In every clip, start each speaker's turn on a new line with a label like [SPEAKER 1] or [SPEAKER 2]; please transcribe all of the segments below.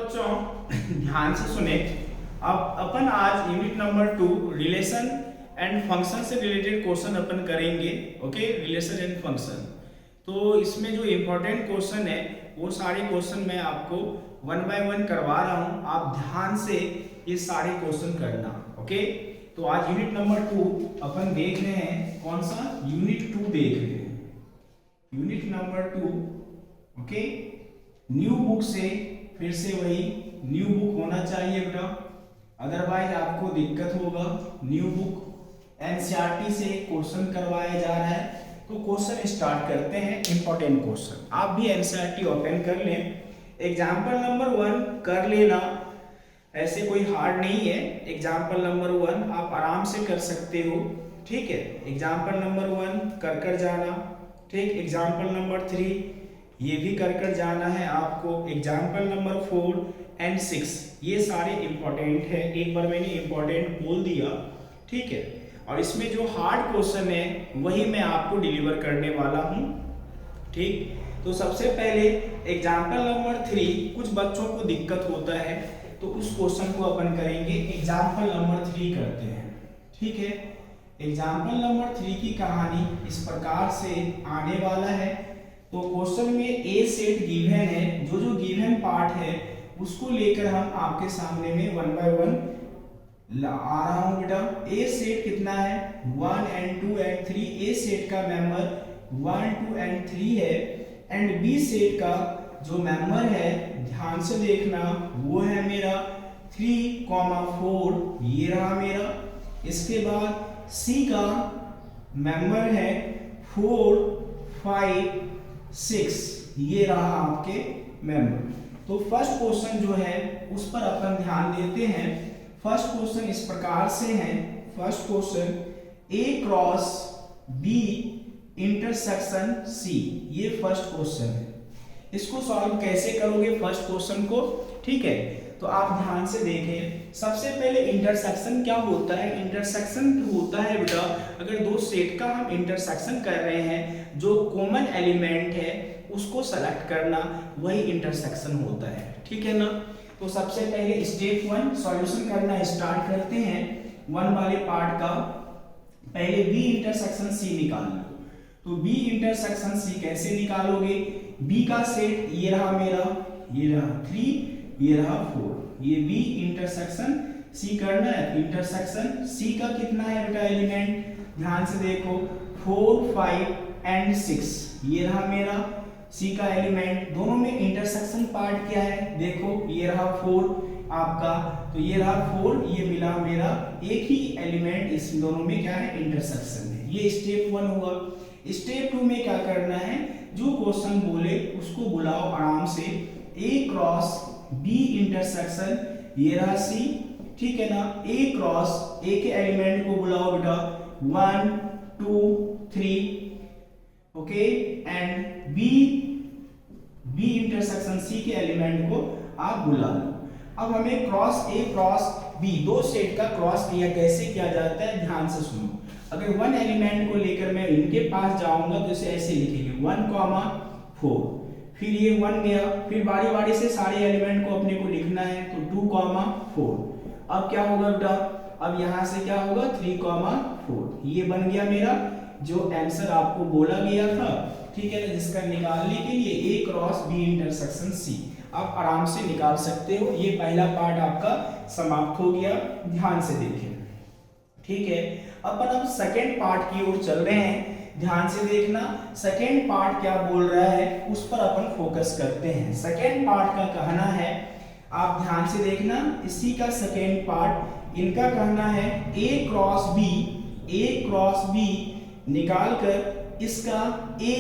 [SPEAKER 1] बच्चों ध्यान से सुने। अब अपन आज unit number 2 relation and function से रिलेटेड क्वेश्चन अपन करेंगे। Okay, relation and function. तो इसमें जो इम्पोर्टेंट क्वेश्चन है वो सारे क्वेश्चन मैं आपको वन बाय वन करवा रहा हूँ, आप ध्यान से ये सारे क्वेश्चन करना। ओके, तो आज यूनिट नंबर 2 अपन देख रहे हैं। कौन सा? यूनिट 2 देख रहे हैं, unit number 2। Okay, new book से, फिर से वही न्यू बुक होना चाहिए बेटा, अदरवाइज आपको दिक्कत होगा। न्यू बुक एनसीईआरटी से क्वेश्चन करवाया जा रहा है। तो क्वेश्चन स्टार्ट करते हैं। इंपॉर्टेंट क्वेश्चन, आप भी एनसीईआरटी ओपन कर लें। एग्जाम्पल नंबर 1 कर लेना, ऐसे कोई हार्ड नहीं है। एग्जाम्पल नंबर 1 आप आराम से कर सकते हो, ठीक है। एग्जाम्पल नंबर 1 कर जाना, ठीक। एग्जाम्पल नंबर 3 ये भी कर जाना है आपको। एग्जाम्पल नंबर 4 एंड 6 ये सारे इंपॉर्टेंट है। एक बार मैंने इंपॉर्टेंट बोल दिया, ठीक है। और इसमें जो हार्ड क्वेश्चन है वही मैं आपको डिलीवर करने वाला हूँ, ठीक। तो सबसे पहले एग्जाम्पल नंबर 3, कुछ बच्चों को दिक्कत होता है तो उस क्वेश्चन को अपन करेंगे। एग्जाम्पल नंबर 3 करते हैं, ठीक है। एग्जाम्पल नंबर 3 की कहानी इस प्रकार से आने वाला है। तो क्वेश्चन में ए सेट गिवन है, जो गिवन पार्ट है उसको लेकर हम आपके सामने में वन बाय वन आ रहा हूं बेटा। ए सेट कितना है? 1 and 2 and 3। ए सेट का मेंबर 1 2 and 3 है। एंड बी सेट का जो मेंबर है, ध्यान से देखना, वो है मेरा 3, 4, ये रहा मेरा। इसके बाद सी का मेंबर है 4, 5, 6, ये रहा आपके मेंबर। तो फर्स्ट क्वेश्चन जो है उस पर अपन ध्यान देते हैं। फर्स्ट क्वेश्चन इस प्रकार से है। फर्स्ट क्वेश्चन, ए क्रॉस बी इंटरसेक्शन सी, ये फर्स्ट क्वेश्चन है। इसको सॉल्व कैसे करोगे फर्स्ट क्वेश्चन को, ठीक है। तो आप ध्यान से देखें। सबसे पहले इंटरसेक्शन क्या होता है? इंटरसेक्शन होता है बेटा, अगर दो सेट का हम इंटरसेक्शन कर रहे हैं, जो कॉमन एलिमेंट है उसको सेलेक्ट करना, वही इंटरसेक्शन होता है, ठीक है ना। तो सबसे पहले स्टेप 1 सॉल्यूशन करना स्टार्ट करते हैं। 1 वाले पार्ट का पहले बी इंटरसेक्शन सी निकाल लो। तो बी इंटरसेक्शन सी कैसे निकालोगे? बी का सेट ये रहा मेरा, ये रहा 3, ये रहा 4, ये बी इंटरसेक्शन सी करना है। इंटरसेक्शन सी का कितना है बेटा एलिमेंट? ध्यान से देखो, 4, 5 एंड 6, ये रहा मेरा सी का एलिमेंट। दोनों में इंटरसेक्शन पार्ट क्या है? देखो, ये रहा 4 आपका, तो ये रहा 4, ये मिला मेरा एक ही एलिमेंट। इस दोनों में क्या है? इंटरसेक्शन है। ये स्टेप 1 हुआ। स्टेप 2 में क्या करना है? जो क्वेश्चन बोले उसको बुलाओ आराम से। ए क्रॉस बी इंटरसेक्शन, ये रहा सी, ठीक है ना। ए क्रॉस, ए के एलिमेंट को बुलाओ बेटा, 1 2 3, okay. And B intersection C के एलिमेंट को आप बुला लो। अब हमें क्रॉस ए क्रॉस बी, दो सेट का क्रॉस किया कैसे किया जाता है, ध्यान से सुनो। अगर 1 एलिमेंट को लेकर मैं इनके पास जाऊंगा तो इसे ऐसे लिखेंगे 1, 4, फिर ये 1 गया, फिर बारी बारी से सारे एलिमेंट को अपने को लिखना है। तो 2, 4, अब क्या होगा बेटा? अब यहां से क्या होगा? 3, 4, ये बन गया मेरा जो आंसर आपको बोला गया था, ठीक है ना, जिसका निकालने के लिए ए क्रॉस बी इंटरसेक्शन सी आप आराम से निकाल सकते हो। ये पहला पार्ट आपका समाप्त हो गया, ध्यान से देखें, ठीक है। अपन अब सेकेंड पार्ट की ओर चल रहे हैं, ध्यान से देखना। सेकेंड पार्ट क्या बोल रहा है उस पर अपन फोकस करते हैं। सेकेंड पार्ट का कहना है, आप ध्यान से देखना, इसी का सेकेंड पार्ट इनका कहना है ए क्रॉस बी निकाल कर इसका ए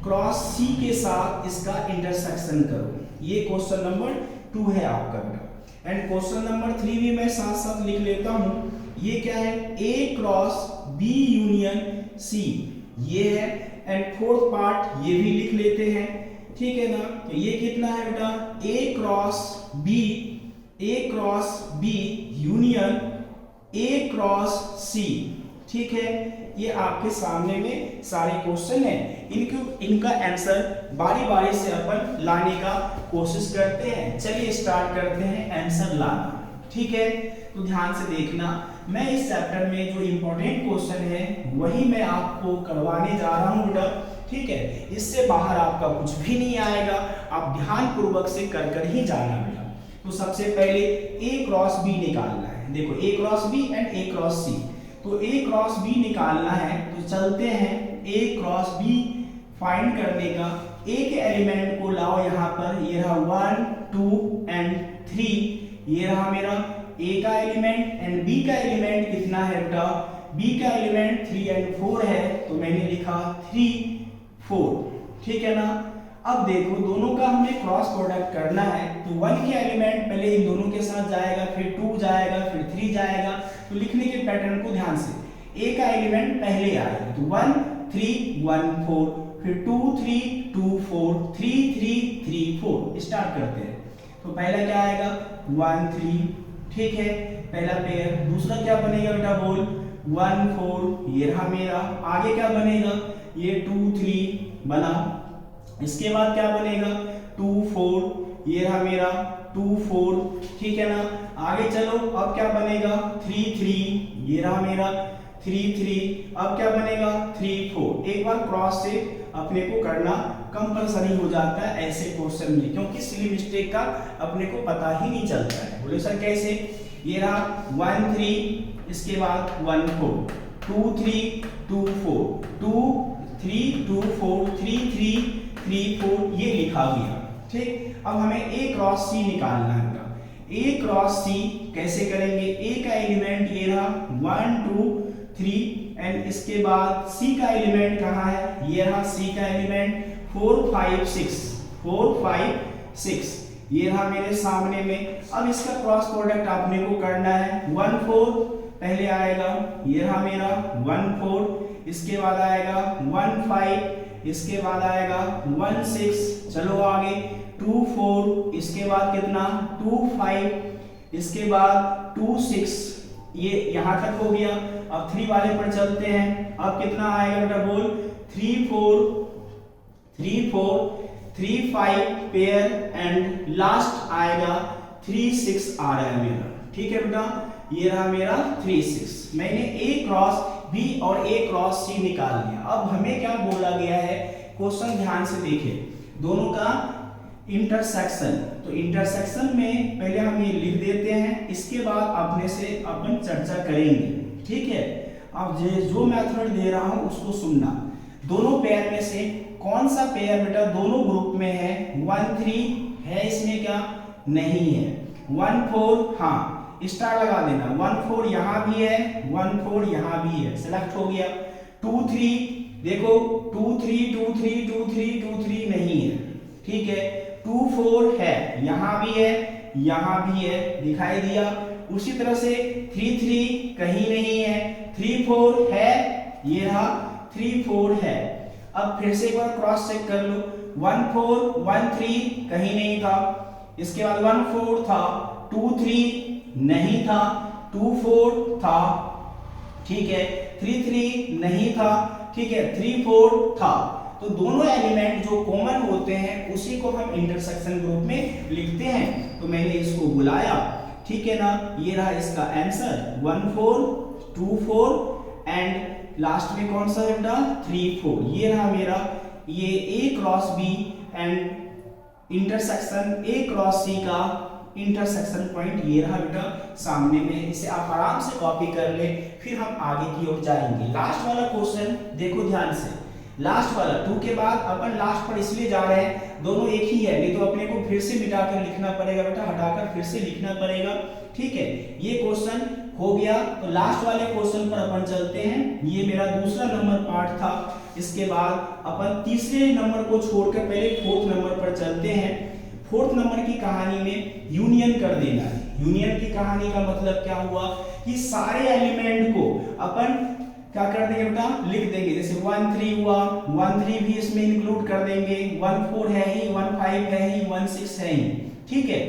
[SPEAKER 1] क्रॉस सी के साथ इसका इंटरसेक्शन करो। ये क्वेश्चन नंबर 2 है आपका बेटा। एंड क्वेश्चन नंबर 3 भी मैं साथ साथ लिख लेता हूं। ये क्या है? ए क्रॉस बी यूनियन सी, ये है। एंड फोर्थ पार्ट ये भी लिख लेते हैं, ठीक है ना। तो ये कितना है बेटा? A cross B union A cross C, ठीक है, ये आपके सामने में सारे क्वेश्चन है, इनका आंसर बारी बारी से अपन लाने का कोशिश करते हैं। चलिए स्टार्ट करते हैं आंसर लाना। ठीक है, तो ध्यान से देखना, मैं इस चैप्टर में जो इंपॉर्टेंट क्वेश्चन है वही मैं आपको करवाने जा रहा हूँ बेटा। ठीक है, इससे बाहर आपका कुछ भी नहीं आएगा, आप ध्यान पूर्वक से कर ही जाना बेटा। तो सबसे पहले A क्रॉस B निकालना है। देखो A cross B and A cross C, तो A क्रॉस B निकालना है, तो चलते हैं A क्रॉस B फाइंड करने का। A के एलिमेंट को लाओ यहाँ पर, ये रहा 1 2 एंड 3, ये रहा मेरा A का एलिमेंट एंड B का एलिमेंट कितना है बेटा, B का एलिमेंट 3 एंड 4 है, तो मैंने लिखा 3 4। ठीक है ना। अब देखो दोनों का हमें क्रॉस प्रोडक्ट करना है, तो 1 के एलिमेंट पहले इन दोनों के साथ जाएगा, फिर 2 जाएगा, फिर 3 जाएगा। तो लिखने के पैटर्न को ध्यान से, A का एलिमेंट पहले आएगा, तो 1 3 1 4, फिर 2 3 2 4 3 3 3 4। स्टार्ट करते हैं। तो पहला क्या आएगा 1 3, ठीक है, पहला पेयर। दूसरा क्या बनेगा बेटा बोल, 1 4, ये रहा मेरा। आगे क्या बनेगा, ये 2 3 बना। इसके बाद क्या बनेगा 2 4, ये रहा मेरा 2 4, ठीक है ना। आगे चलो, अब क्या बनेगा 3 3, ये रहा मेरा 3 3। अब क्या बनेगा 3 4। एक बार क्रॉस से अपने को करना कंपलसरी हो जाता है ऐसे क्वेश्चन में, क्योंकि सिली मिस्टेक का अपने को पता ही नहीं चलता है। बोले सर कैसे, ये रहा 1 3, इसके बाद 1 4, 2 3 2 4, 2 3 2 4 3 3 3 4, ये लिखा गया। ठीक, अब हमें A क्रॉस C निकालना है। A क्रॉस C कैसे करेंगे, A का एलिमेंट ये रहा 1 2 3 एंड इसके बाद C का एलिमेंट कहाँ है, ये रहा C का एलिमेंट 4 5 6, 4 5 6, ये रहा मेरे सामने में। अब इसका क्रॉस प्रोडक्ट आपने को करना है। 1 4 पहले आएगा, ये रहा मेरा 1 4, इसके बाद आएगा 1 5, इसके बाद आएगा 1 6, चलो आगे 2 4, इसके बाद कितना 2 5, इसके बाद 2 6, ये यहां तक हो गया। अब 3 वाले पर चलते हैं। अब कितना आएगा बेटा बोल, 3 4 3 4 3 5 पेयर एंड लास्ट आएगा 3 6 आ रहा है मेरा। ठीक है बेटा, ये रहा मेरा 3 6। मैंने A क्रॉस B और A क्रॉस C निकाल लिया। अब हमें क्या बोला गया है, क्वेश्चन ध्यान से देखें, दोनों का इंटरसेक्शन। तो इंटरसेक्शन में पहले हम ये लिख देते हैं, इसके बाद अपने से अपन चर्चा करेंगे। ठीक है, अब जो मेथड दे रहा हूं उसको सुनना। दोनों पेयर में से कौन सा पेयर बेटा दोनों ग्रुप में है, 1 3 है इसमें क्या, नहीं है। 1 4, हाँ स्टार लगा देना, 1 4 यहाँ भी है, 1 4 यहाँ भी है, सेलेक्ट हो गया। 2 3, देखो 2 3 2 3 2 3 2 3 नहीं है, ठीक है। 2 4 है, यहाँ भी है, यहाँ भी है, दिखाई दिया। उसी तरह से 3 3 कहीं नहीं है, 3 4 है, ये रहा 3 4 है। अब फिर से एक बार क्रॉस चेक कर लो, 1 4 1 3 कहीं नहीं था, इसके बाद 1 4 था, 2 3 नहीं था, 2 4 था, ठीक है, 3 3 नहीं था, ठीक है, 3 4 था। तो दोनों एलिमेंट जो कॉमन होते हैं उसी को हम इंटरसेक्शन ग्रुप में लिखते हैं। तो मैंने इसको बुलाया, ठीक है ना। ये रहा इसका आंसर 1 4 2 4 एंड लास्ट में कौन सा है बेटा 3 4। ये रहा मेरा ये A cross B and intersection A cross C का इंटरसेक्शन पॉइंट ये रहा बेटा सामने में। इसे आप आराम से कॉपी कर ले, फिर हम आगे की ओर जाएंगे। लास्ट वाला क्वेश्चन देखो ध्यान से, लास्ट वाला 2 के बाद अपन लास्ट पर इसलिए जा रहे हैं, दोनों एक ही है, नहीं तो अपने को फिर से मिटाकर लिखना पड़ेगा बेटा, हटाकर फिर से लिखना पड़ेगा। ठीक है, ये क्वेश्चन हो गया। तो लास्ट वाले क्वेश्चन पर अपन चलते हैं। ये मेरा दूसरा नंबर पार्ट था। इसके बाद अपन तीसरे नंबर को छोड़कर पहले 4th नंबर पर चलते हैं। 4th नंबर की कहानी में यूनियन कर देना है। यूनियन की कहानी का मतलब क्या हुआ कि सारे एलिमेंट को अपन क्या कर देंगे बेटा, लिख देंगे। जैसे 1 3 हुआ, 1 3 भी इसमें इंक्लूड कर देंगे, 1 4 है ही, 1 5 है ही, 1 6 है ही, ठीक है।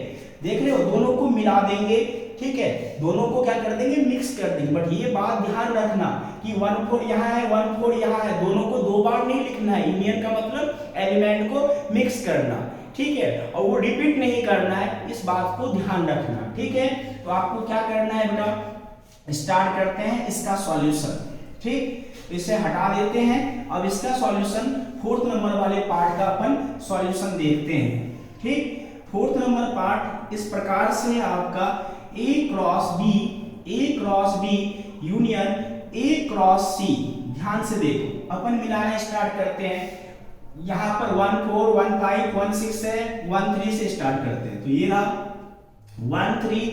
[SPEAKER 1] देख रहे हो, दोनों को मिला देंगे, ठीक है, दोनों को क्या कर देंगे, मिक्स कर देंगे। बट ये बात ध्यान रखना कि 1 4 यहाँ है, 1 4 यहाँ है, दोनों को 2 बार नहीं लिखना है। यूनियन का मतलब एलिमेंट को मिक्स करना, ठीक है, और वो रिपीट नहीं करना है, इस बात को ध्यान रखना, ठीक है। तो आपको क्या करना है बेटा, स्टार्ट करते हैं इसका सॉल्यूशन, ठीक, इसे हटा देते हैं। अब इसका सॉल्यूशन 4th नंबर वाले पार्ट का अपन सॉल्यूशन देखते हैं, ठीक। 4th नंबर पार्ट इस प्रकार से है आपका A cross B union A cross C। ध्यान से देखो, अपन मिलाना स्टार्ट करते हैं। यहाँ पर 1 4 1 5 1 6 है, 1 3 से स्टार्ट करते हैं। तो ये रहा 1 3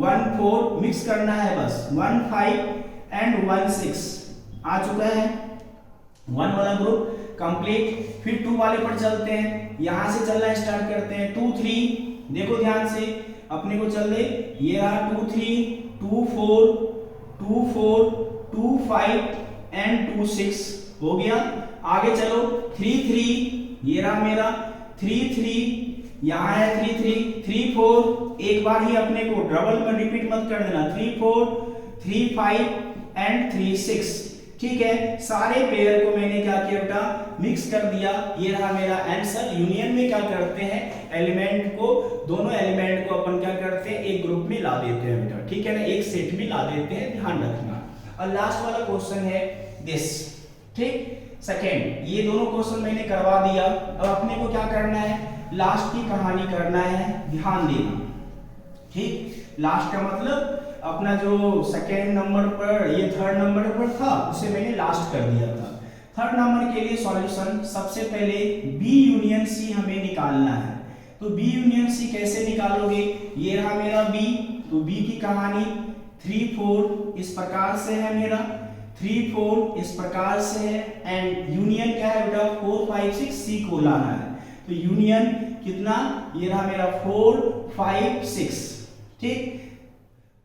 [SPEAKER 1] 1 4, मिक्स करना है बस, 1 5 एंड 1 6 आ चुका है। 1 वाला ग्रुप कंप्लीट। फिर 2 वाले पर चलते हैं, यहां से चलना स्टार्ट करते हैं। 2 3, देखो ध्यान से, अपने को चल दे, ये रहा 2 3 2 4 2 4 2 5 एंड 2 6 हो गया। आगे चलो 3 3, ये रहा मेरा 3 3, यहाँ है 3 3 3 4, एक बार ही अपने को डबल में रिपीट मत कर देना, 3 4 3 5 एंड 3 6, ठीक है। सारे पेयर को मैंने क्या किया बेटा, मिक्स कर दिया। ये रहा मेरा आंसर। यूनियन में क्या करते हैं, एलिमेंट को, दोनों एलिमेंट को अपन क्या करते हैं, एक ग्रुप में ला देते हैं बेटा, ठीक है ना, एक सेट में ला देते हैं, ध्यान रखना। और लास्ट वाला क्वेश्चन है दिस, ठीक, सेकेंड। ये दोनों क्वेश्चन मैंने करवा दिया। अब अपने को क्या करना है, लास्ट की कहानी करना है, ध्यान देना, ठीक। लास्ट का मतलब अपना जो सेकेंड नंबर पर, ये 3rd नंबर पर था, उसे मैंने लास्ट कर दिया था। 3rd नंबर के लिए सॉल्यूशन, सबसे पहले B यूनियन C हमें निकालना है। तो B यूनियन C कैसे निकालोगे, ये रहा मेरा B, तो B की कहानी 3 4 इस प्रकार से है मेरा, 3 4 इस प्रकार से है, एंड यूनियन क्या है बेटा, 4 5 6 C को लाना है। तो यूनियन कितना, ये रहा मेरा 4 5 6, ठीक।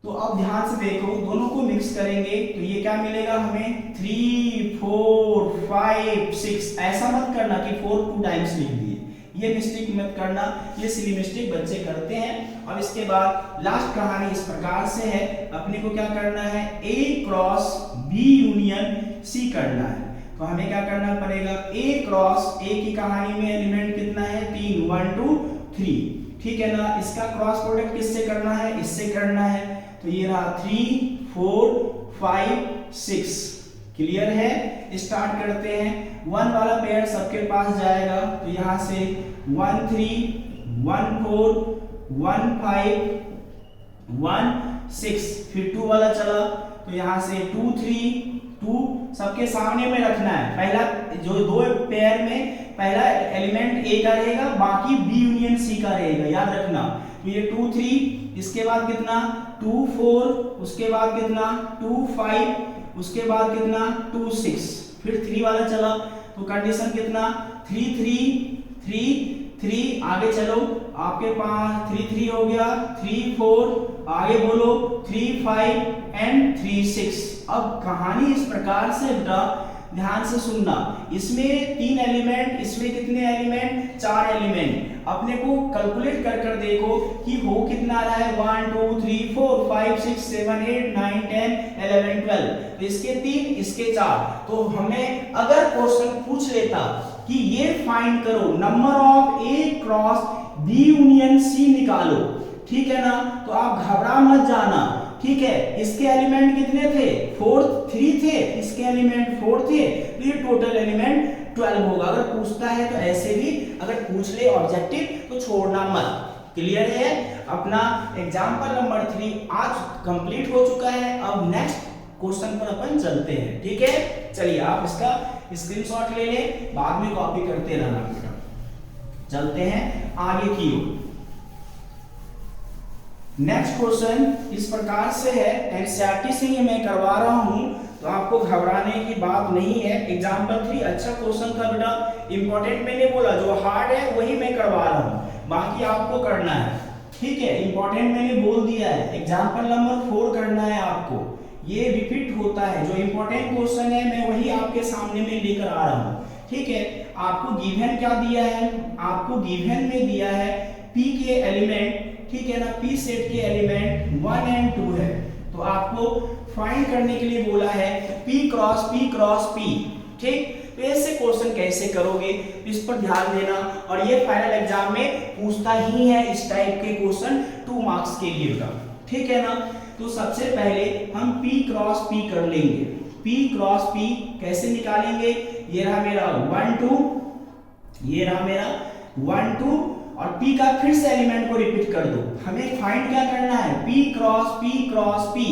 [SPEAKER 1] तो अब ध्यान से देखो, दोनों को मिक्स करेंगे तो ये क्या मिलेगा हमें, 3 4 5 6। ऐसा मत करना कि 4 2 टाइम्स लिख दिए, ये मिस्टेक मत करना, ये सिली मिस्टेक बच्चे करते हैं। अब इसके बाद लास्ट कहानी इस प्रकार से है, अपने को क्या करना है, A cross B union C करना है। तो हमें क्या करना पड़ेगा, A क्रॉस A की कहानी में एलिमेंट कितना है, 3 1 2 3, ठीक है ना। इसका क्रॉस प्रोडक्ट किससे करना है, इससे करना है। तो ये रहा 3 4 5 6, क्लियर है। स्टार्ट करते हैं, 1 वाला पेयर सबके पास जाएगा, तो यहां से 1 3 1 4 1 5 1 6, फिर 2 वाला चला, तो यहां से 2 3 2 सबके सामने में रखना है। पहला जो 2 पेयर में पहला एलिमेंट A का रहेगा, बाकी B यूनियन C का रहेगा, याद रखना। तो ये 2 3, इसके बाद कितना 2 4, उसके बाद कितना 2 5, उसके बाद कितना 2 6, फिर 3 वाला चला, तो कंडीशन कितना 3 3 3 3, आगे चलो, आपके पास 3 3 हो गया, 3 4, आगे बोलो 3 5 एंड 3 6। अब कहानी इस प्रकार से बेटा, ध्यान से सुनना, इसमें 3 एलिमेंट, इसमें कितने एलिमेंट, 4 एलिमेंट। अपने को कैलकुलेट कर कर देखो कि हो कितना रहा है, 1 2 3 4 5 6 7 8 9 10 11 12, तो इसके 3 इसके 4। तो हमें अगर क्वेश्चन पूछ लेता कि ये फाइंड करो number of A cross B union C निकालो, ठीक है ना, तो आप घबरा मत जाना, ठीक है। इसके एलिमेंट कितने थे, 3 थे, इसके एलिमेंट 4 थे, तो ये टोटल एलिमेंट 12 होगा। अगर पूछता है तो ऐसे भी, अगर पूछ ले ऑब्जेक्टिव तो छोड़ना मत, क्लियर है। अपना एग्जांपल नंबर 3 आज कंप्लीट हो चुका है। अब नेक्स्ट क्वेश्चन पर अपन चलते हैं, ठीक है। चलिए आप इसका स्क्रीनशॉट ले लें, बाद में कॉपी करते रहना बेटा। चलते हैं आगे की ओर। नेक्स्ट क्वेश्चन इस प्रकार से है, एनसीईआरटी से ये मैं करवा रहा हूं, तो आपको घबराने की बात नहीं है। एग्जाम्पल 3 अच्छा क्वेश्चन था बेटा, इंपॉर्टेंट मैंने बोला, जो हार्ड है वही मैं करवा रहा हूं, बाकी आपको करना है, ठीक है। इंपॉर्टेंट मैंने बोल दिया है, एग्जाम्पल नंबर 4 करना है आपको, ये रिपीट होता है, जो इंपॉर्टेंट क्वेश्चन है मैं वही आपके सामने में लेकर आ रहा हूं, ठीक है। आपको गिवन क्या दिया है, आपको गिवन में दिया है P के एलिमेंट ठीक है ना, पी सेट के एलिमेंट 1 एंड 2 है, तो आपको फाइंड करने के लिए बोला है P क्रॉस P, ठीक। तो ऐसे क्वेश्चन कैसे करोगे इस पर ध्यान देना, और ये फाइनल एग्जाम में पूछता ही है इस टाइप के क्वेश्चन 2 मार्क्स के लिए का, ठीक है ना। तो सबसे पहले हम P क्रॉस P कर लेंगे। P क्रॉस P कैसे निकालेंगे, ये रहा मेरा 1 2, ये रहा मेरा 1 2, और P का फिर से एलिमेंट को रिपीट कर दो। हमें फाइंड क्या करना है, P क्रॉस P,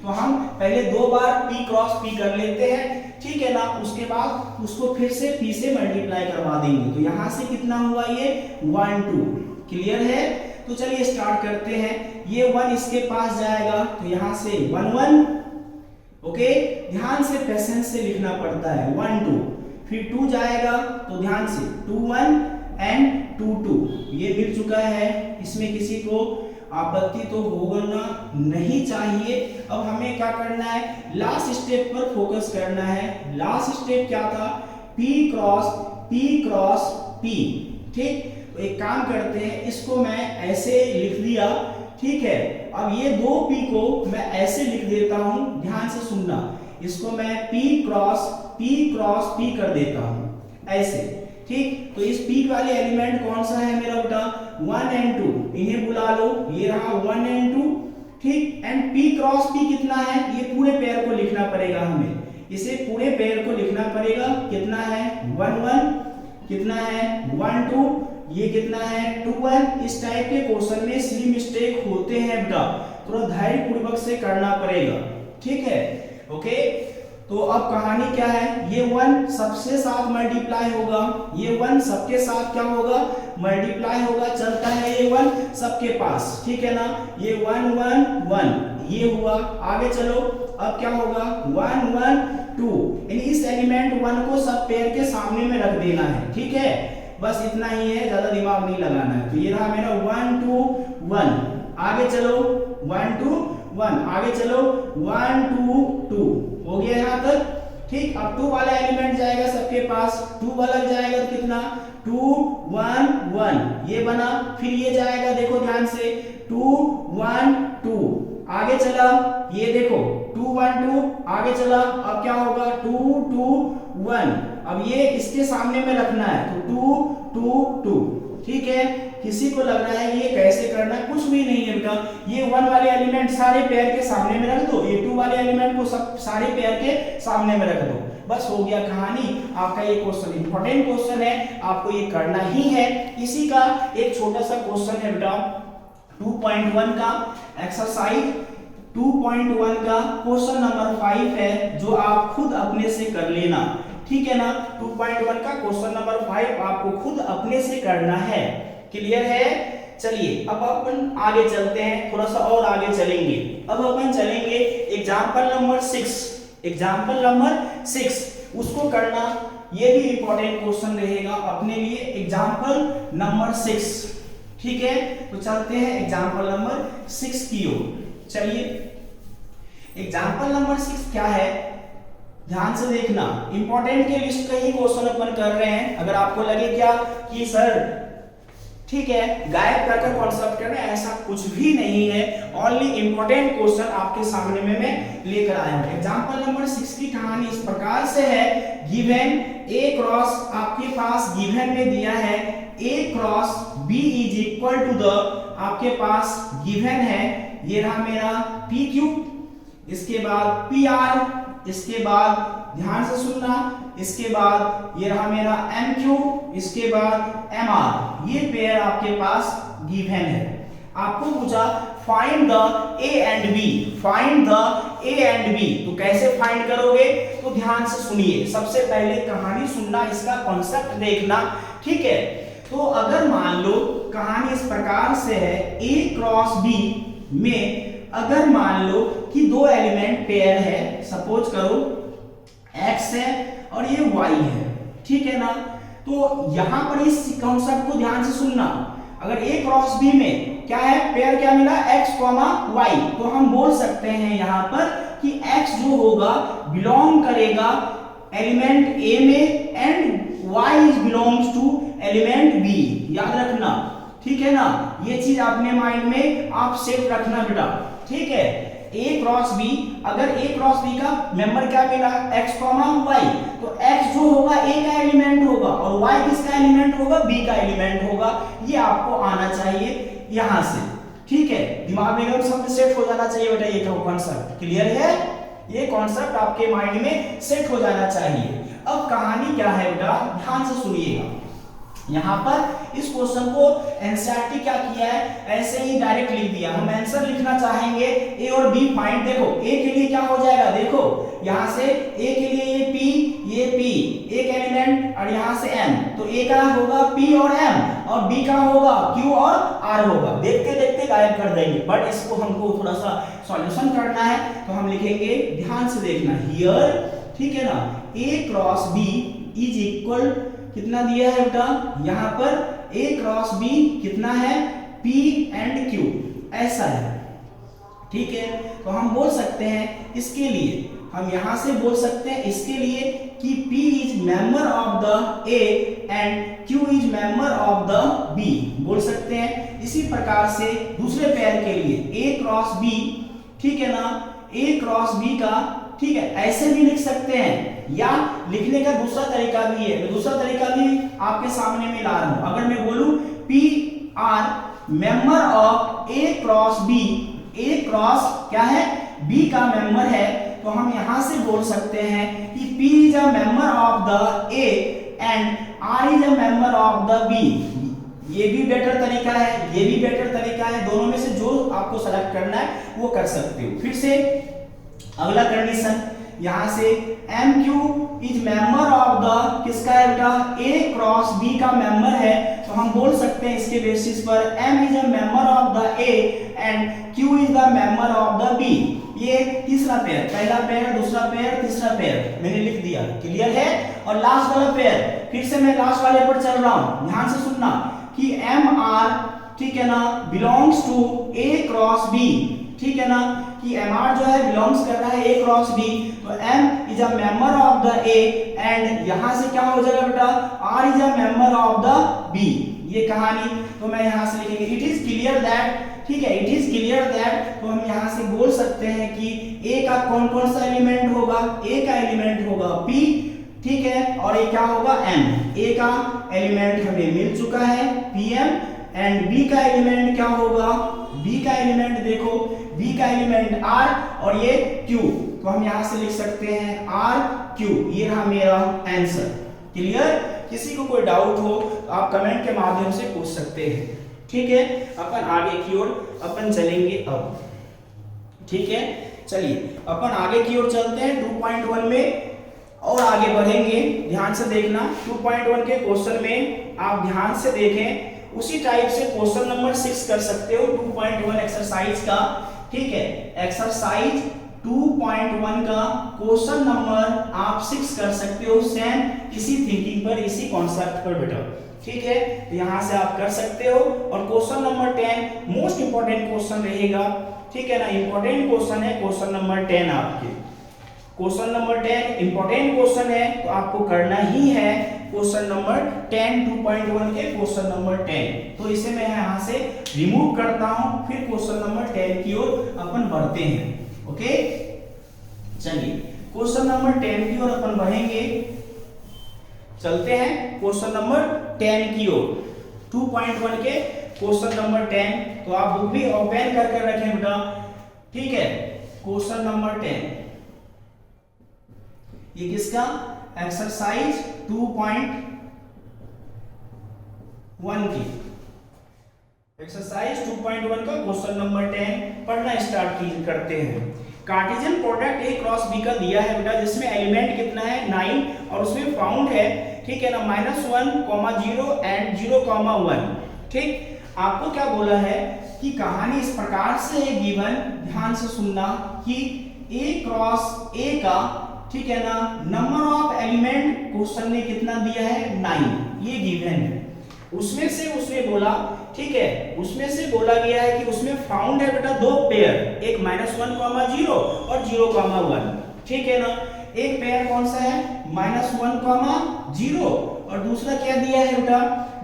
[SPEAKER 1] तो हम पहले 2 बार P क्रॉस P कर लेते हैं, ठीक है ना। उसके बाद उसको फिर से P से मल्टीप्लाई करवा देंगे, तो यहां से कितना हुआ, ये 1 2, क्लियर है। तो चलिए स्टार्ट करते हैं। ये 1 इसके पास जाएगा, तो यहां से 1 1, ओके, ध्यान से पेशेंस से लिखना पड़ता है, 1 2, फिर 2 जाएगा, तो ध्यान से 2 1 एंड 2 2, ये मिल चुका है। इसमें किसी को आपत्ति तो होना नहीं चाहिए। अब हमें क्या करना है, लास्ट स्टेप पर फोकस करना है। लास्ट स्टेप क्या था, P क्रॉस P, ठीक। तो एक काम करते हैं, इसको मैं ऐसे लिख दिया, ठीक है। अब ये 2 P को मैं ऐसे लिख देता हूं, ध्यान से सुनना, इसको मैं P क्रॉस P कर देता हूं ऐसे, ठीक। तो इस P वाले एलिमेंट कौन सा है मेरा बेटा, 1 एंड 2, इन्हें बुला लो, ये रहा 1 एंड 2, ठीक। एंड P क्रॉस P कितना है, ये पूरे पेयर को लिखना पड़ेगा हमें, इसे पूरे पेयर को लिखना पड़ेगा। कितना है, 1 1, कितना है 1 2, ये कितना है 2 1। इस टाइप के क्वेश्चन में सिली मिस्टेक होते हैं बेटा, थोड़ा धैर्य पूर्वक से करना पड़ेगा, ठीक है, ओके। तो अब कहानी क्या है, ये 1 सबसे साथ मल्टीप्लाई होगा, ये 1 सबके साथ क्या होगा, मल्टीप्लाई होगा, चलता है ये 1 सबके पास, ठीक है ना। ये 1 1 1, ये हुआ, आगे चलो, अब क्या होगा 1 1 2, यानी इस एलिमेंट 1 को सब पेयर के सामने में रख देना है, ठीक है। बस इतना ही है, ज्यादा दिमाग नहीं लगाना है। तो ये रहा मेरा 1 2 1, आगे चलो 1 2 1, आगे चलो 1 2 2, हो गया यहाँ तक, ठीक। अब 2 वाला एलिमेंट जाएगा सबके पास, 2 वाला जाएगा तो कितना 2 1 1, ये बना, फिर ये जाएगा, देखो ध्यान से 2 1 2, आगे चला, ये देखो 2 1 2, आगे चला, अब क्या होगा 2 2 1, अब ये इसके सामने में रखना है, तो 2 2 2, ठीक है। किसी को लग रहा है ये कैसे करना है, कुछ भी नहीं है बेटा, ये 1 वाले एलिमेंट सारे पेयर के सामने में रख दो, ये 2 वाले एलिमेंट को सब सारे पेयर के सामने में रख दो, बस हो गया कहानी। आपका ये क्वेश्चन इंपॉर्टेंट क्वेश्चन है, आपको ये करना ही है। इसी का एक छोटा सा क्वेश्चन है बेटा 2.1 का एक्सरसाइज 2.1 का क्वेश्चन नंबर 5 है, जो आप खुद अपने से कर लेना, ठीक है ना। 2.1 का क्वेश्चन नंबर 5 आपको खुद अपने से करना है, क्लियर है। चलिए अब अपन आगे चलते हैं, थोड़ा सा और आगे चलेंगे। अब अपन चलेंगे एग्जांपल नंबर 6, एग्जांपल नंबर 6 उसको करना, ये भी इंपॉर्टेंट क्वेश्चन रहेगा अपने लिए, एग्जांपल नंबर 6, ठीक है। तो चलते हैं एग्जांपल नंबर 6 की ओर। चलिए एग्जांपल नंबर 6 क्या है, ध्यान से देखना, इंपॉर्टेंट के लिस्ट का ही क्वेश्चन अपन कर रहे हैं। अगर आपको लगे क्या कि सर ठीक है गायब कर कॉन्सेप्ट कर रहे हैं, ऐसा कुछ भी नहीं है, ओनली इंपॉर्टेंट क्वेश्चन आपके सामने में मैं लेकर आया हूं। एग्जांपल नंबर 6 की कहानी इस प्रकार से है, गिवन a क्रॉस, आपके पास गिवन में दिया है a cross b is equal to the, आपके पास गिवन है, ये रहा मेरा p क्यूब, इसके बाद pr, इसके बाद ध्यान से सुनना, इसके बाद ये रहा मेरा m क्यूब, इसके बाद mr, ये पेयर आपके पास गिवन है। आपको पूछा find the a and b, find the a and b, तो कैसे फाइंड करोगे, तो ध्यान से सुनिए, सबसे पहले कहानी सुनना, इसका कॉन्सेप्ट देखना, ठीक है। तो अगर मान लो कहानी इस प्रकार से है, a क्रॉस b में अगर मान लो कि 2 एलिमेंट पेयर है, सपोज करो x है और ये y है, ठीक है ना। तो यहां पर इस कॉन्सेप्ट को ध्यान से सुनना, अगर a क्रॉस b में क्या है, पेयर क्या मिला x, y, तो हम बोल सकते हैं यहां पर कि x जो होगा बिलोंग करेगा एलिमेंट a में and y belongs to element b, याद रखना,
[SPEAKER 2] ठीक है ना, ये चीज अपने माइंड में आप सेट रखना बेटा, ठीक है। A क्रॉस B, अगर A क्रॉस B का मेंबर क्या मिला, x y, तो x जो होगा A का एलिमेंट होगा और y किसका एलिमेंट होगा, B का एलिमेंट होगा। ये आपको आना चाहिए यहां से, ठीक है। दिमाग में एकदम शब्द सेट हो जाना चाहिए बेटा, ये कॉन्सेप्ट क्लियर है, ये कॉन्सेप्ट आपके माइंड में सेट हो जाना चाहिए। अब कहानी क्या है बेटा, ध्यान से सुनिएगा। यहाँ पर इस क्वेश्चन को एनसीईआरटी क्या किया है, ऐसे ही डायरेक्ट लिख दिया। हम आंसर लिखना चाहेंगे ए और बी फाइंड, देखो ए के लिए क्या हो जाएगा, देखो यहाँ से ए के लिए ये पी एक एलिमेंट और यहाँ से एम, तो ए का होगा पी और एम और बी का होगा क्यू और आर होगा। देखते देखते गायब कर देंगे, बट इसको हमको थोड़ा सा सॉल्यूशन करना है, तो हम लिखेंगे, ध्यान से देखना हियर, ठीक है ना, ए क्रॉस बी इज इक्वल, कितना दिया है बेटा, यहां पर A क्रॉस B कितना है, P एंड Q, ऐसा है, ठीक है। तो हम बोल सकते हैं इसके लिए, हम यहां से बोल सकते हैं इसके लिए कि P is member of the A and Q is member of the B, बोल सकते हैं। इसी प्रकार से दूसरे पेयर के लिए A क्रॉस B, ठीक है ना, A क्रॉस B का, ठीक है, ऐसे भी लिख सकते हैं, या लिखने का दूसरा तरीका भी है, मैं दूसरा तरीका भी आपके सामने में ला रहा हूं। अगर मैं बोलूं P R member of A cross B, A cross क्या है, B का मेंबर है, तो हम यहां से बोल सकते हैं कि P is a member of the A and R is a member of the B। ये भी बेटर तरीका है, ये भी बेटर तरीका है, दोनों में से जो आपको सेलेक्ट करना है वो कर सकते हो। फिर से अगला कंडीशन, यहां से MQ is member of the, किसका है बेटा, A क्रॉस B का मेंबर है, तो हम बोल सकते हैं इसके बेसिस पर M is a member of the A and Q is the member of the B। ये तीसरा पेयर, पहला पेयर, दूसरा पेयर, तीसरा पेयर मैंने लिख दिया, क्लियर है। और लास्ट वाला पेयर, फिर से मैं लास्ट वाले पर चल रहा हूं, ध्यान से सुनना कि MR, ठीक है ना, belongs to A cross B, ठीक है ना, कि MR जो है बिलोंग्स कर रहा है A क्रॉस B, तो M is a member of the A and यहां से क्या हो जाएगा बेटा, R is a member of the B। ये कहानी, तो मैं यहां से लिखेंगे इट इज क्लियर दैट, ठीक है, इट इज क्लियर दैट, तो हम यहां से बोल सकते हैं कि A का कौन कौन सा एलिमेंट होगा, A का एलिमेंट होगा P, ठीक है, और ये क्या होगा M। A का एलिमेंट हमें मिल चुका है PM एंड B का एलिमेंट क्या होगा, B का एलिमेंट देखो, B का एलिमेंट R और ये Q, तो हम यहां से लिख सकते हैं R Q। ये रहा मेरा आंसर, क्लियर। किसी को कोई डाउट हो तो आप कमेंट के माध्यम से पूछ सकते हैं, ठीक है। अपन आगे की ओर अपन चलेंगे अब, ठीक है। चलिए अपन आगे की ओर चलते हैं 2.1 में और आगे बढ़ेंगे। ध्यान से देखना, 2.1 के क्वेश्चन में आप ध्यान से देखें, उसी टाइप से क्वेश्चन नंबर 6 कर सकते हो 2.1 एक्सरसाइज का, ठीक है। एक्सरसाइज 2.1 का क्वेश्चन नंबर आप 6 कर सकते हो, सेम इसी थिंकिंग पर, इसी कॉन्सेप्ट पर बेटा, ठीक है। तो यहां से आप कर सकते हो। और question number 10 most important question रहेगा, ठीक है ना, इंपॉर्टेंट क्वेश्चन है क्वेश्चन नंबर 10 आपके। क्वेश्चन नंबर 10 इंपॉर्टेंट क्वेश्चन है, तो आपको करना ही है क्वेश्चन नंबर 10, 2.1 के क्वेश्चन नंबर 10। तो इसे मैं यहां से रिमूव करता हूं, फिर क्वेश्चन नंबर 10 की ओर अपन बढ़ते हैं, ओके। चलिए क्वेश्चन नंबर 10 की ओर अपन बढ़ेंगे, चलते हैं क्वेश्चन नंबर 10 की ओर, 2.1 के क्वेश्चन नंबर 10। तो आप बुक भी ओपन करके रखें बेटा, ठीक है। क्वेश्चन नंबर 10 ये किसका, एक्सरसाइज 2.1 की, एक्सरसाइज 2.1 का क्वेश्चन नंबर 10 पढ़ना स्टार्ट करते हैं। Cartesian product A cross B का दिया है बेटा, जिसमें एलिमेंट कितना है 9 और उसमें फाउंड है, ठीक है ना, -1, 0 एंड 0, 1, ठीक। आपको क्या बोला है कि कहानी इस प्रकार से है गिवन, ध्यान से सुनना, कि A क्रॉस A का, ठीक है ना, नंबर ऑफ एलिमेंट क्वेश्चन ने कितना दिया है 9, ये गिवन है। उसमें से उसने बोला, ठीक है, उसमें से बोला गया है कि उसमें फाउंड है बेटा 2 पेयर, एक -1, 0 और 0, 1, ठीक है ना। एक पेयर कौन सा है, -1, 0 और दूसरा क्या दिया है बेटा,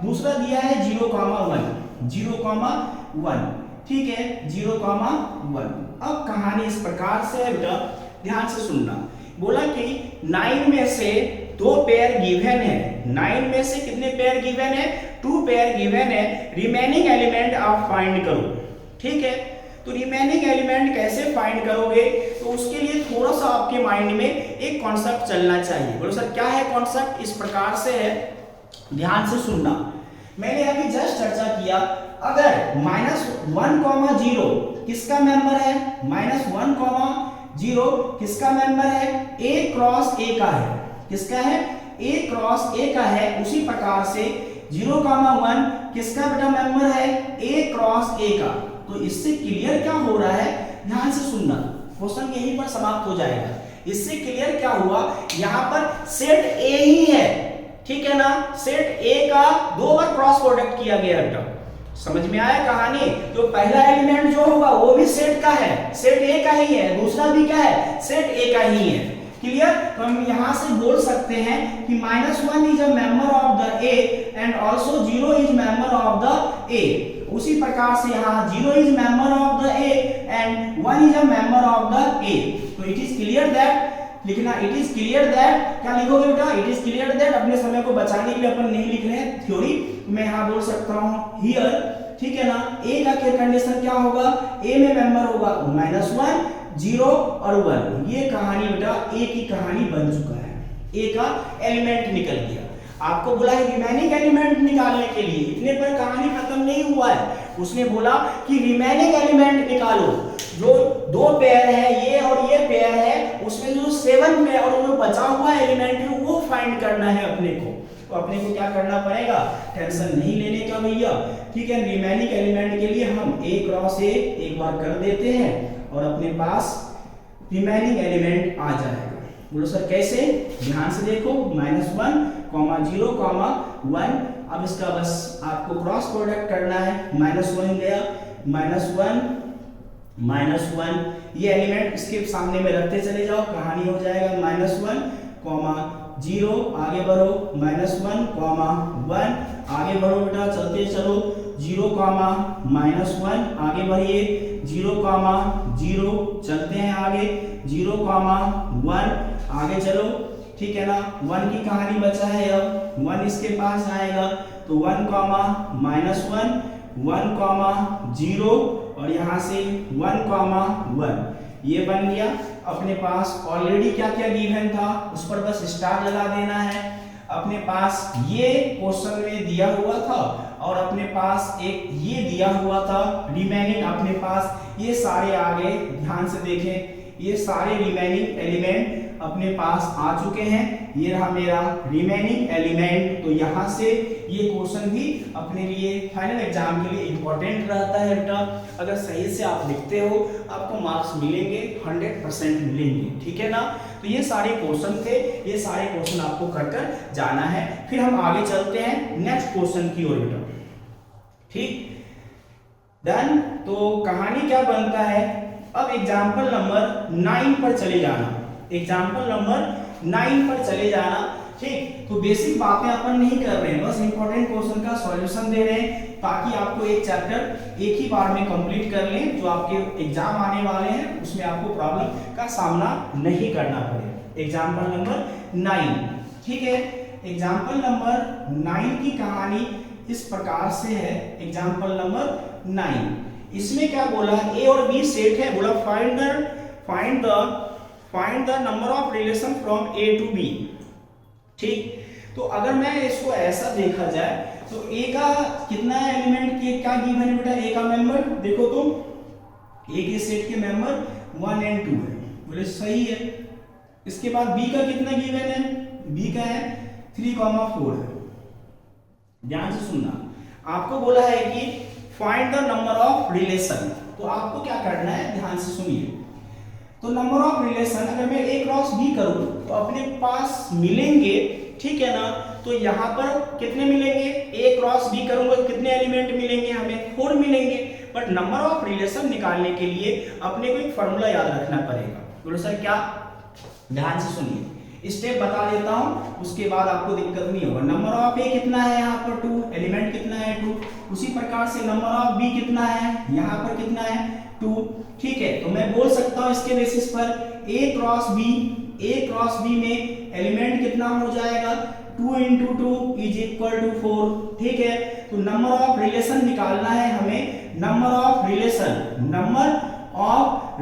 [SPEAKER 2] दूसरा दिया है 0, 1। 0,1, ठीक है, 0,1। अब कहानी इस प्रकार से है बेटा, ध्यान से सुनना। बोला कि 9 में से 2 पेयर गिवन है, 9 में से कितने पेयर गिवन है, 2 पेयर गिवन है, रिमेनिंग एलिमेंट आप फाइंड करो, ठीक है। तो रिमेनिंग एलिमेंट कैसे फाइंड करोगे, तो उसके लिए थोड़ा सा आपके माइंड में एक कॉन्सेप्ट चलना चाहिए। बोलो सर क्या है कॉन्सेप्ट, इस प्रकार से है, ध्यान से सुनना। मैंने अभी जस्ट चर्चा किया, अगर -1,0 किसका मेंबर है, -1,0 किसका मेंबर है, A क्रॉस A का है, किसका है, A क्रॉस A का है। उसी प्रकार से 0,1 किसका बेटा मेंबर है, A क्रॉस A का। तो इससे क्लियर क्या हो रहा है, ध्यान से सुनना, क्वेश्चन यहीं पर समाप्त हो जाएगा। इससे क्लियर क्या हुआ, यहां पर सेट A ही है, ठीक है ना, सेट A का 2 बार क्रॉस प्रोडक्ट किया गया बेटा, समझ में आया कहानी। तो पहला एलिमेंट जो होगा वो भी सेट का है, सेट A का ही है, दूसरा भी क्या है, सेट A का ही है, क्लियर। तो हम यहां से बोल सकते हैं कि -1 is a member of the A and also 0 is member of the A। उसी प्रकार से यहाँ 0 is member of the A and 1 is a member of the A। तो इट इज क्लियर दैट, लिखना इट इज क्लियर दैट, क्या लिखोगे बेटा, it is clear that. अपने समय को बचाने के लिए अपन नहीं लिख रहे हैं थ्योरी, मैं यहाँ बोल सकता हूँ हियर, ठीक है ना। A का क्या कंडीशन क्या होगा, A में मेंबर होगा -1, 0 और 1। ये कहानी बेटा A की कहानी बन चुका है, A का एलिमेंट निकल गया। आपको बोला है रिमेनिंग एलिमेंट निकालने के लिए, इतने पर कहानी खत्म नहीं हुआ है। उसने बोला कि रिमेनिंग एलिमेंट निकालो, जो 2 पेयर है, ये और ये पेयर है, उसमें जो 7 पेयर और जो बचा हुआ एलिमेंट है वो फाइंड करना है अपने को। तो अपने को क्या करना पड़ेगा, टेंशन नहीं लेने का भैया, ठीक है। रिमेनिंग एलिमेंट के लिए हम A क्रॉस A एक बार कर देते हैं और अपने पास रिमेनिंग एलिमेंट आ जाएगा। बोलो सर कैसे, ध्यान से देखो, -1, 0, 1। अब इसका बस आपको क्रॉस प्रोडक्ट करना है, -1 गया, -1, ये एलिमेंट इसके सामने में रखते चले जाओ, कहानी हो जाएगा -1, 0, आगे बढ़ो, -1, 1, आगे बढ़ो बेटा, चलते चलो, 0, -1, आगे बढ़िए, 0, 0, चलते हैं आगे, 0, 1, आगे चलो, ठीक है ना। 1 की कहानी बचा है, अब 1 इसके पास आएगा, तो 1, -1, 1, 0 और यहाँ से 1, 1, ये बन गया। अपने पास ऑलरेडी क्या क्या गिवन था उस पर बस स्टार लगा देना है। अपने पास ये क्वेश्चन में दिया हुआ था और अपने पास एक ये दिया हुआ था रिमेनिंग, अपने पास ये सारे आगे ध्यान से देखें, ये सारे रिमेनिंग एलिमेंट अपने पास आ चुके हैं। ये रहा मेरा रिमेनिंग एलिमेंट। तो यहाँ से ये क्वेश्चन भी अपने लिए फाइनल एग्जाम के लिए इंपॉर्टेंट रहता है बेटा। अगर सही से आप लिखते हो आपको मार्क्स मिलेंगे, 100% मिलेंगे, ठीक है ना। तो ये सारे क्वेश्चन थे, ये सारे क्वेश्चन आपको कर कर जाना है। फिर हम आगे चलते हैं नेक्स्ट क्वेश्चन की ओर बेटा, ठीक डन। तो कहानी क्या बनता है, अब एग्जाम्पल नंबर 9 पर चले जाना, एग्जाम्पल नंबर 9 पर चले जाना, ठीक। तो बेसिक बातें अपन नहीं कर रहे हैं, बस इंपॉर्टेंट क्वेश्चन का सॉल्यूशन दे रहे हैं ताकि आपको एक चैप्टर एक ही बार में कंप्लीट कर लें, जो आपके एग्जाम आने वाले हैं उसमें आपको प्रॉब्लम का सामना नहीं करना पड़े। एग्जाम्पल नंबर 9, ठीक है। एग्जाम्पल नंबर 9 की कहानी इस प्रकार से है। एग्जाम्पल नंबर 9, इसमें क्या बोला, ए और बी सेट है, बोला find the number of relation from A to B, ठीक। तो अगर मैं इसको ऐसा देखा जाए तो ए का कितना एलिमेंट के क्या गिवन है बेटा, ए का मेंबर देखो तो ए के सेट के मेंबर 1 और 2 है, बोले सही है। इसके बाद बी का कितना गिवन है, बी का है 3, 4 है। ध्यान से सुनना, आपको बोला है कि find the number of relation, तो आपको क्या करना है, ध्यान से सुनिए। तो नंबर ऑफ रिलेशन अगर मैं ए क्रॉस बी करूं तो अपने पास मिलेंगे, ठीक है ना। तो यहाँ पर कितने मिलेंगे, ए क्रॉस बी करूंगा कितने एलिमेंट मिलेंगे, हमें 4 मिलेंगे। बट नंबर ऑफ रिलेशन निकालने के लिए अपने को एक फॉर्मूला याद रखना पड़ेगा। बोलो सर क्या, ध्यान से सुनिए। स्टेप बता देता हूँ, उसके बाद आपको दिक्कत नहीं होगा। नंबर ऑफ ए कितना है यहाँ पर 2, एलिमेंट कितना है 2। उसी प्रकार से नंबर ऑफ बी कितना है, यहाँ पर कितना है 2। ठीक है, तो मैं बोल सकता हूँ इसके बेसिस पर ए क्रॉस बी में एलिमेंट कितना हो जाएगा 2 × 2 = 4। ठीक है, तो नंबर ऑफ रिलेशन निकालना है हमें। नंबर ऑफ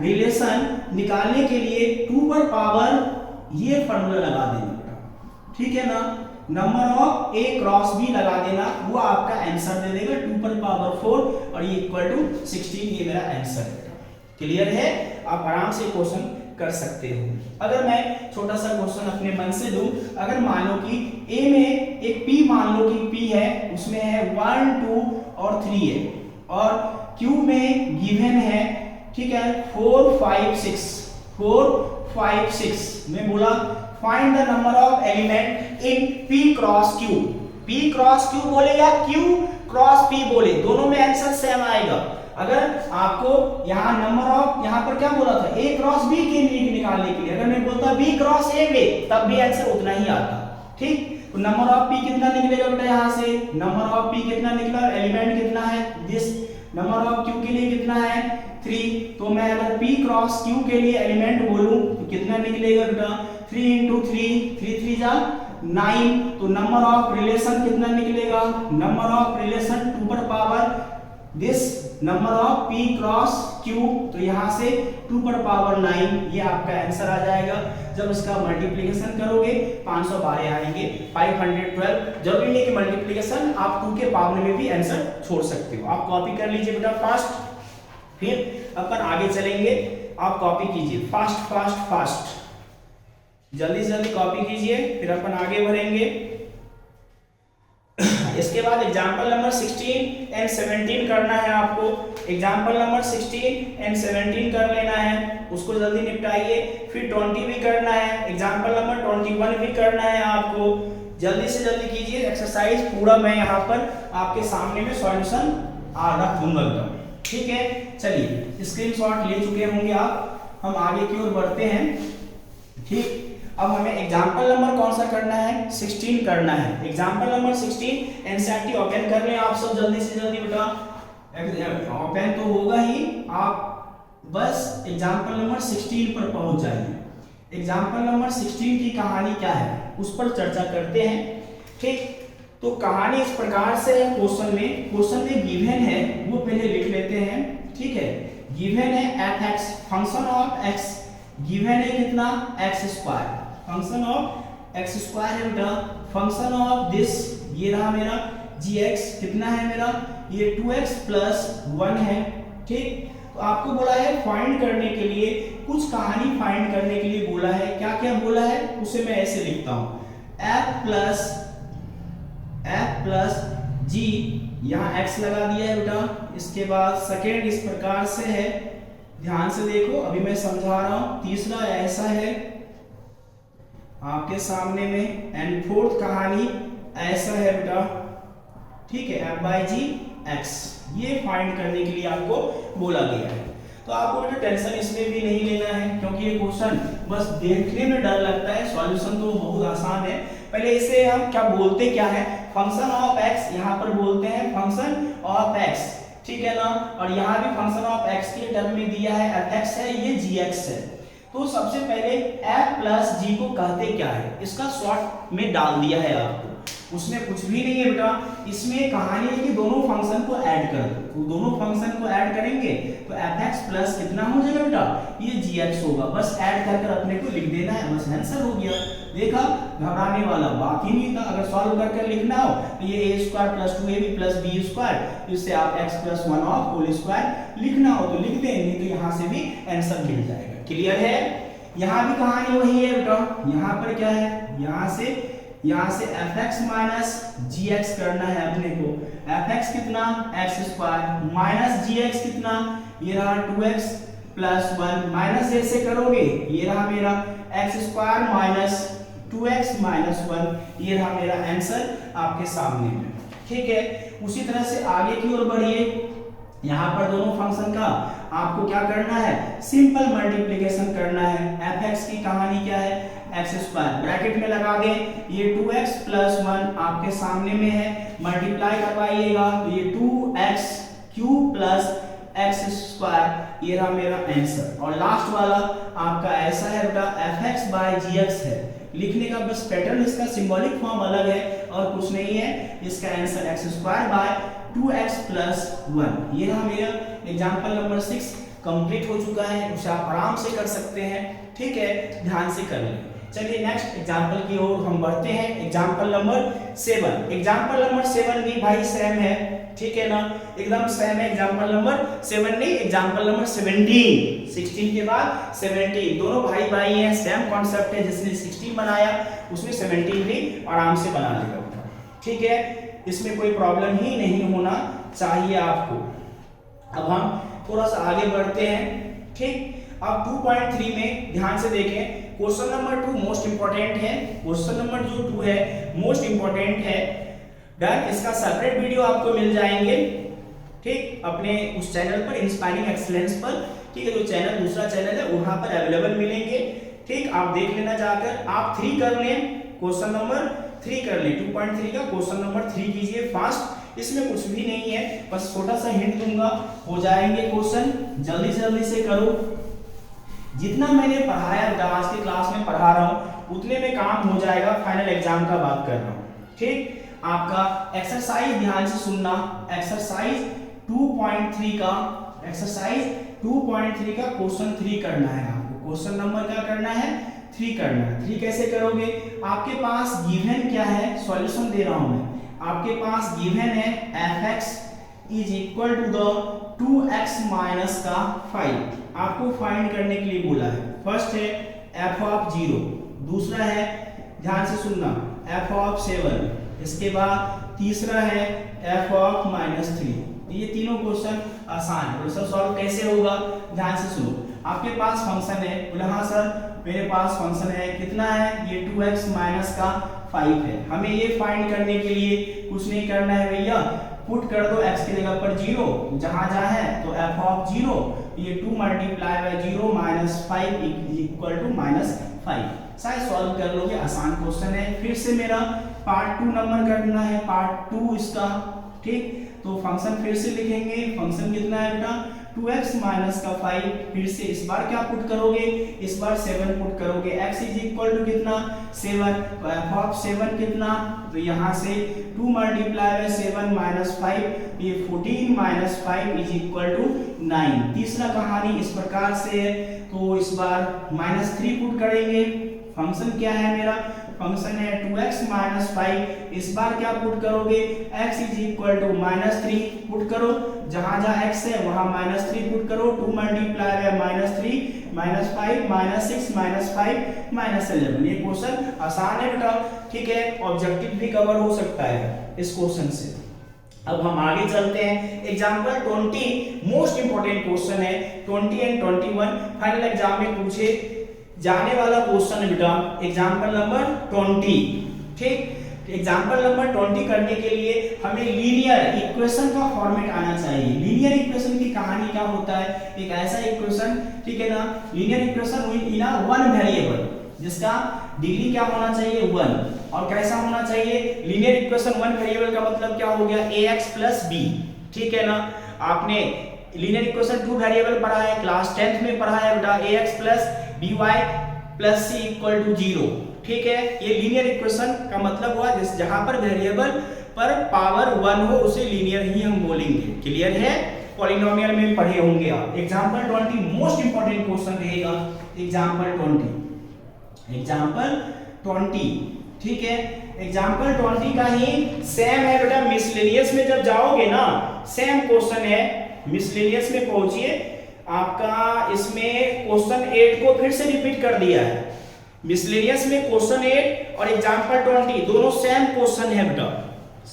[SPEAKER 2] रिलेशन निकालने के लिए 2 पर पावर ये फॉर्मूला लगा देना, ठीक है ना। Number of A cross B लगा देना, वो आपका आंसर दे देगा 2 पर पावर 4 और ये = 16। ये मेरा आंसर है। क्लियर है, आप आराम से क्वेश्चन कर सकते हो। अगर मैं छोटा सा क्वेश्चन अपने मन से दूं, अगर मान लो कि ए में एक p मान लो कि p है, उसमें है 1 2 और 3 है, और q में गिवन है, ठीक है 4 5 6। मैं बोला find the number of element in p cross q। p cross q बोले या q क्रॉस p बोले, दोनों में आंसर सेम आएगा। अगर आपको यहाँ नंबर ऑफ, यहाँ पर क्या बोला था a क्रॉस b के लिए निकालने के लिए, अगर मैं बोलता b क्रॉस a में, तब भी आंसर उतना ही आता। ठीक, तो नंबर ऑफ p कितना निकलेगा बेटा, यहाँ से नंबर ऑफ p कितना निकला, एलिमेंट कितना है दिस, नंबर ऑफ q के लिए कितना है 3। तो मैं अगर p क्रॉस q के लिए एलिमेंट बोलूं तो कितना निकलेगा बेटा, 3 × 3 3 जा 9। तो नंबर ऑफ रिलेशन कितना निकलेगा, नंबर ऑफ रिलेशन 2 पर power this number of p cross q, तो यहाँ से 2 पर पावर 9, ये आपका आंसर आ जाएगा। जब इसका मल्टीप्लिकेशन करोगे 512 आएंगे, 512। जरूरी नहीं कि मल्टीप्लिकेशन, आप 2 के पावर में भी आंसर छोड़ सकते हो। आप कॉपी कर लीजिए बेटा फास्ट, फिर अपन आगे चलेंगे। आप कॉपी कीजिए फास्ट, जल्दी से जल्दी कॉपी कीजिए, फिर अपन आगे बढ़ेंगे। इसके बाद एग्जांपल नंबर 16 एंड 17 करना है आपको। एग्जांपल नंबर 16 एंड 17 कर लेना है, उसको जल्दी निपटाइए। फिर 20 भी करना है, एग्जांपल नंबर 21 भी करना है आपको। जल्दी से जल्दी कीजिए, एक्सरसाइज पूरा मैं यहाँ पर आपके सामने में सॉल्यूशन रख दूंगा एकदम। ठीक है, चलिए स्क्रीनशॉट ले चुके होंगे आप, हम आगे की ओर बढ़ते हैं। ठीक, अब हमें एग्जांपल नंबर कौन सा करना है, 16 करना है। एग्जांपल नंबर 16 एनसीईआरटी ओपन कर लें आप सब जल्दी से जल्दी बेटा, ओपन तो होगा ही, आप बस एग्जांपल नंबर 16 पर पहुंच जाइए। एग्जांपल नंबर 16 की कहानी क्या है उस पर चर्चा करते हैं। ठीक, तो कहानी इस प्रकार से है, क्वेश्चन में गिवन है वो पहले लिख लेते हैं। ठीक है, गिवन है f(x), function of x given है कितना x², फंक्शन ऑफ x² है बेटा, फंक्शन ऑफ दिस ये रहा मेरा gx कितना है मेरा, ये 2x + 1 है। ठीक, तो आपको बोला है फाइंड करने के लिए, कुछ कहानी फाइंड करने के लिए बोला है। क्या क्या बोला है उसे मैं ऐसे लिखता हूं, f प्लस g, यहाँ x लगा दिया है बेटा। इसके बाद सेकेंड इस प्रकार से है, ध्यान से देखो अभी मैं समझा रहा हूं। तीसरा ऐसा है आपके सामने में, एंड फोर्थ कहानी ऐसा है बेटा। ठीक है, f/g(x), ये फाइंड करने के लिए आपको बोला गया है। तो आपको बेटा टेंशन इसमें भी नहीं लेना है, क्योंकि ये क्वेश्चन बस देखने में डर लगता है, सॉल्यूशन तो बहुत आसान है। पहले इसे हम क्या बोलते क्या है, फंक्शन ऑफ x, यहाँ पर बोलते हैं फंक्शन ऑफ x, ठीक है ना। और यहाँ भी फंक्शन ऑफ x के टर्म में दिया है f(x) है, ये gx है। तो सबसे पहले f + g को कहते क्या है, इसका शॉर्ट में डाल दिया है आपको, उसमें कुछ भी नहीं है बेटा। इसमें कहानी है कि दोनों फंक्शन को ऐड कर दो, तो दोनों फंक्शन को ऐड करेंगे तो f(x) प्लस कितना हो जाएगा बेटा, ये gx होगा। बस ऐड कर अपने को लिख देना है, बस आंसर हो गया। देखा, घबराने वाला बात ही नहीं था। अगर सॉल्व कर लिखना हो तो ये a² + 2ab + b², इससे आप x + 1² लिखना हो तो लिख दें, नहीं तो यहाँ से भी आंसर मिल जाएगा। क्लियर है, यहाँ भी कहानी वही है बेटा। यहाँ पर क्या है, यहाँ से f(x) - gx करना है अपने को। f(x) कितना, x² माइनस gx कितना, ये रहा 2x + 1, माइनस जैसे करोगे ये रहा मेरा x² - 2x - 1, ये रहा मेरा आंसर आपके सामने में। ठीक है, उसी तरह से आगे की ओर बढ़िए। यहाँ पर दोनों फंक्शन का आपको क्या करना है, सिंपल मल्टीप्लिकेशन करना है। f(x) की कहानी क्या है, एक्स स्क्वायर, ब्रैकेट में लगा दें, ये 2x प्लस 1 आपके सामने में है, मल्टीप्लाई करवाइएगा तो ये 2x cube plus x square, ये रहा मेरा आंसर। और लास्ट वाला आपका ऐसा है बेटा f(x/gx) है, लिखने का बस पैटर्न इसका सिंबॉलिक फॉर्म अलग है और कुछ नहीं है, इसका आंसर x²/2x प्लस 1। ये रहा मेरा एग्जांपल नंबर 6 कंप्लीट हो चुका है, उसे आप आराम से कर सकते हैं, ठीक है, ध्यान से कर लें। चलिए नेक्स्ट एग्जांपल की ओर हम बढ़ते हैं, एग्जांपल नंबर 7। एग्जांपल नंबर 7 भी भाई सेम है, ठीक है ना, एकदम सेम है। एग्जांपल नंबर 7 नहीं, एग्जांपल नंबर 17, 16 के बाद 17, दोनों भाई भाई हैं, सेम कॉन्सेप्ट है, जिसने 16 बनाया उसने 17 भी आराम से बना लेगा, ठीक है, इसमें कोई प्रॉब्लम ही नहीं होना चाहिए आपको। अब हम थोड़ा सा आगे बढ़ते हैं, ठीक। अब 2.3 में ध्यान से देखें, क्वेश्चन नंबर 2 मोस्ट इंपॉर्टेंट है, क्वेश्चन नंबर जो 2 है मोस्ट इंपॉर्टेंट है। डन, इसका सेपरेट वीडियो आपको मिल जाएंगे, ठीक, अपने उस चैनल पर इंस्पायरिंग एक्सीलेंस पर, ठीक है, जो चैनल दूसरा चैनल है वहां पर अवेलेबल मिलेंगे, ठीक, आप देख लेना जाकर। आप 3 कर लें, क्वेश्चन नंबर 3 कर लें, 2.3 का क्वेश्चन नंबर 3 कीजिए फास्ट, इसमें कुछ भी नहीं है, बस छोटा सा हिंट दूंगा, हो जाएंगे क्वेश्चन, जल्दी जल्दी से करो। जितना मैंने पढ़ाया आज के क्लास में पढ़ा रहा हूं उतने में काम हो जाएगा, फाइनल एग्जाम का बात कर रहा हूं, ठीक। आपका एक्सरसाइज ध्यान से सुनना, एक्सरसाइज 2.3 का क्वेश्चन 3 करना है आपको, क्वेश्चन नंबर क्या करना है, 3 करना है। 3 कैसे करोगे, आपके पास गिवन क्या है, सॉल्यूशन दे रहा हूं मैं, आपके पास गिवन है f(x) = 2x - 5, आपको फाइंड करने के लिए बोला है। फर्स्ट है f(0), दूसरा है, ध्यान से सुनना, f(7), इसके बाद तीसरा है f(-3). ये तीनों क्वेश्चन आसान है, तो सॉल्व कैसे होगा, ध्यान से सुनो। आपके पास फंक्शन है, बोला हाँ सर मेरे पास फंक्शन है, कितना है, ये 2x - 5 है। हमें ये फाइंड करने के लिए कुछ नहीं करना है भैया, पुट कर दो x की जगह पर 0, जहां जहां है तो f(0), ये 2 × 0 - 5 = -5। शायद सॉल्व कर लोगे, आसान क्वेश्चन है। फिर से मेरा पार्ट 2 नंबर करना है, पार्ट 2 इसका, ठीक, तो फंक्शन फिर से लिखेंगे, फंक्शन कितना है बेटा, 2x - 5, फिर से इस बार क्या पुट करोगे, इस बार 7 पुट करोगे, x = कितना, 7, तो f(7) कितना, तो यहाँ से 2 × 7 - 5, ये 14 - 5 = 9। तीसरा कहानी इस प्रकार से है, तो इस बार -3 पुट करेंगे, फंक्शन क्या है मेरा, फंक्शन है 2x - 5, इस बार क्या पुट करोगे, x = -3 पुट करो, जहां जहां x है वहां -3 पुट करो, 2 × -3 -5 -6 -5 -11। ये क्वेश्चन आसान है बेटा, ठीक है, ऑब्जेक्टिव भी कवर हो सकता है इस क्वेश्चन से। अब हम आगे चलते हैं, एग्जांपल 20 मोस्ट इंपोर्टेंट क्वेश्चन है, 20 एंड 21 फाइनल एग्जाम में पूछे जाने वाला क्वेश्चन है बेटा, एग्जांपल नंबर 20, ठीक। एग्जांपल नंबर 20 करने के लिए हमें लीनियर इक्वेशन का फॉर्मेट आना चाहिए। लीनियर इक्वेशन की कहानी क्या होता है, एक ऐसा इक्वेशन, ठीक है ना, linear equation in a one variable, जिसका डिग्री क्या होना चाहिए, 1, और कैसा होना चाहिए, लीनियर इक्वेशन 1 वेरिएबल का मतलब क्या हो गया, ax + b, ठीक है ना। आपने लीनियर इक्वेशन 2 वेरिएबल पढ़ा है, क्लास 10th में पढ़ा है बेटा, ax + by + c = 0, ठीक है। ये लीनियर इक्वेशन का मतलब हुआ जिस जहां पर वेरिएबल पर पावर 1 हो उसे लीनियर ही हम बोलेंगे, क्लियर है, पॉलिनोमियल में पढ़े होंगे आप। एग्जांपल 20 मोस्ट इंपोर्टेंट क्वेश्चन रहेगा, एग्जांपल 20, ठीक है। एग्जांपल 20 का ही सेम है बेटा, मिसलेनियस में जब जाओगे ना सेम क्वेश्चन है, मिसलेनियस में पहुंचिए, आपका इसमें क्वेश्चन 8 को फिर से रिपीट कर दिया है। मिसलेनियस में क्वेश्चन 8 और एग्जांपल 20 दोनों सेम क्वेश्चन है बेटा,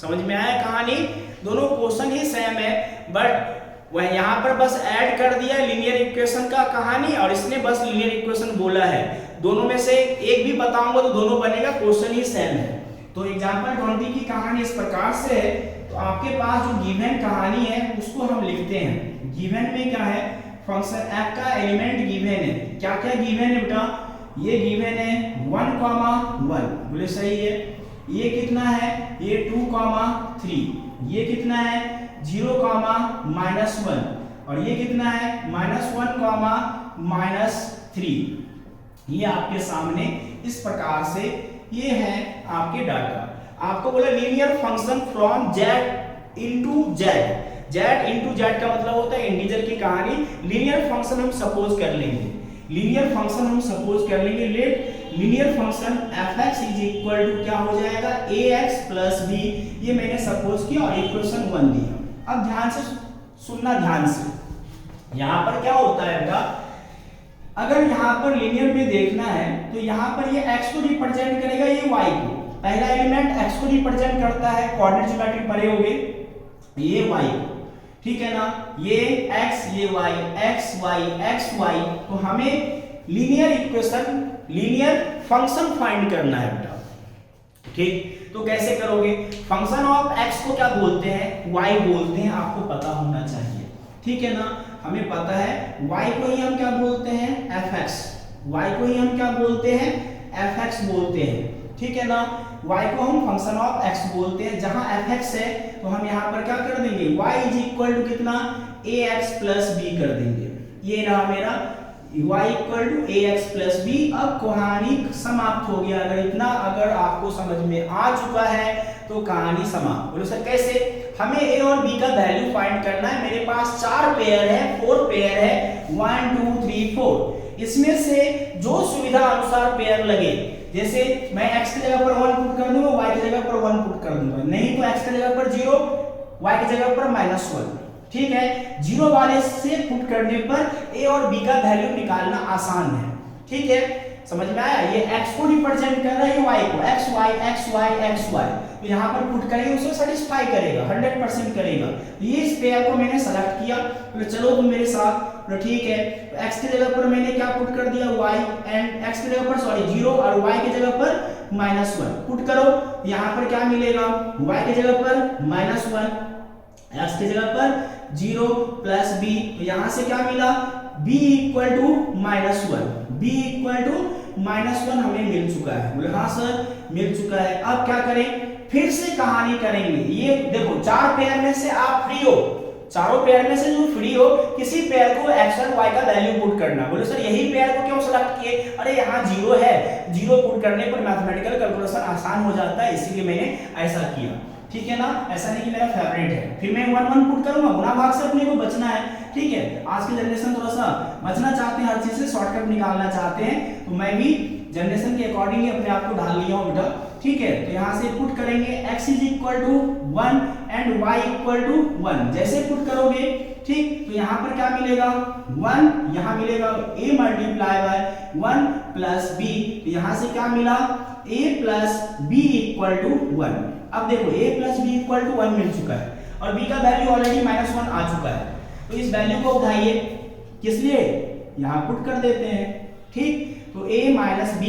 [SPEAKER 2] समझ में आया कहानी, दोनों क्वेश्चन ही सेम है, बट वह यहाँ पर बस ऐड कर दिया लीनियर इक्वेशन का कहानी, और इसने बस लीनियर इक्वेशन बोला है। दोनों में से एक भी बताऊंगा तो दोनों बनेगा, क्वेश्चन ही सेम है। तो एग्जांपल 20 की कहानी इस प्रकार से है। तो आपके पास जो गिवन कहानी है उसको हम लिखते हैं। गिवन में क्या है, फंक्शन f का एलिमेंट गिवन है, क्या क्या गिवन है बेटा, ये गिवन है 1,1, बोले सही है। ये कितना है, ये 2,3, ये कितना है 0,-1, और ये कितना है -1,-3। ये आपके सामने इस प्रकार से ये है आपके डाटा। आपको बोला linear function from z into z। z into z का मतलब होता है इंटीजर की कहानी। लीनियर फंक्शन हम सपोज कर लेंगे, let linear function fx is equal to क्या हो जाएगा ax प्लस b। ये मैंने सपोज किया और इक्वेशन 1 दिया। अब ध्यान से सुनना, ध्यान से, यहां पर क्या होता है बेटा, अगर यहां पर लीनियर में देखना है तो यहां पर ये x को रिप्रेजेंट करेगा, ये y को। पहला एलिमेंट x को रिप्रेजेंट करता है, कोऑर्डिनेट ज्योमेट्री पढ़े होगे, ये y को, ठीक है ना। ये x, ये y, x y x y। तो हमें linear equation, linear function find करना है बेटा, ठीक। तो कैसे करोगे, फंक्शन ऑफ x को क्या बोलते हैं, y बोलते हैं, आपको पता होना चाहिए, ठीक है ना। हमें पता है y को ही हम क्या बोलते हैं fx, y को ही हम क्या बोलते हैं fx बोलते हैं, ठीक है ना। y को हम फंक्शन ऑफ x बोलते हैं। जहां fx है तो हम यहां पर क्या कर देंगे, y इज इक्वल टू कितना ax प्लस b कर देंगे। ये रहा मेरा y equal to ax plus b। अब कहानी समाप्त हो गया। अगर आपको समझ में आ चुका है तो कहानी समाप्त। बोलो सर कैसे, हमें a और b का वैल्यू फाइंड करना है। मेरे पास 4 पेयर है, 4 पेयर है, 1 2 3 4। इसमें से जो सुविधा अनुसार पेयर लगे, जैसे मैं x की जगह पर 1 पुट कर दूंगा, y की जगह पर 1 पुट कर दूंगा, नहीं तो x की जगह पर 0, y की जगह पर -1, ठीक है। 0 वाले से पुट करने पर a और b का वैल्यू निकालना आसान है, ठीक है, समझ में आया। ये x को रिप्रेजेंट कर रहा है, y को, x y x y x y। तो यहाँ पर पुट करेंगे, उसको सेटिस्फाई करेगा, 100% करेगा। ये इस पेयर को मैंने सेलेक्ट किया, तो चलो तुम मेरे साथ, तो ठीक है। तो x की जगह पर मैंने क्या पुट कर दिया, y, एंड x की जगह पर 0 और y की जगह पर -1 पुट करो। यहाँ पर क्या मिलेगा, y की जगह पर -1, x की जगह पर 0 प्लस b। तो यहाँ से क्या मिला, b equal to -1, b equal to -1 हमें मिल चुका है। बोले हाँ सर मिल चुका है। अब क्या करें, फिर से कहानी करेंगे। ये देखो 4 पेयर में से आप फ्री हो, चारों पेयर में से जो फ्री हो, किसी पेयर को x और y का वैल्यू पुट करना। बोले सर यही पेयर को क्यों सेलेक्ट किए, अरे यहाँ 0 है, 0 पुट करने पर मैथमेटिकल कैलकुलेशन आसान हो जाता है, इसीलिए मैंने ऐसा किया, ठीक है ना। ऐसा नहीं कि मेरा फेवरेट है, फिर मैं 1 1 पुट करूंगा, गुणा भाग से अपने को बचना है, ठीक है। आज की जनरेशन थोड़ा सा बचना चाहते हैं, हर चीज से शॉर्टकट निकालना चाहते हैं, तो मैं भी जनरेशन के अकॉर्डिंग ही अपने आप को ढाल लिया हूं बेटा, ठीक है। तो यहाँ से पुट करेंगे x is equal to 1 and y equal to 1। जैसे पुट करोगे, ठीक, तो यहाँ पर क्या मिलेगा, 1, यहाँ मिलेगा a multiply by 1 plus b। तो यहाँ से क्या मिला, a plus b equal to 1। अब देखो a plus b equal to 1 मिल चुका है और b का वैल्यू ऑलरेडी -1 आ चुका है। तो इस वैल्यू को उठाइए, किस लिए, यहाँ पुट कर देते हैं, ठीक। तो a minus b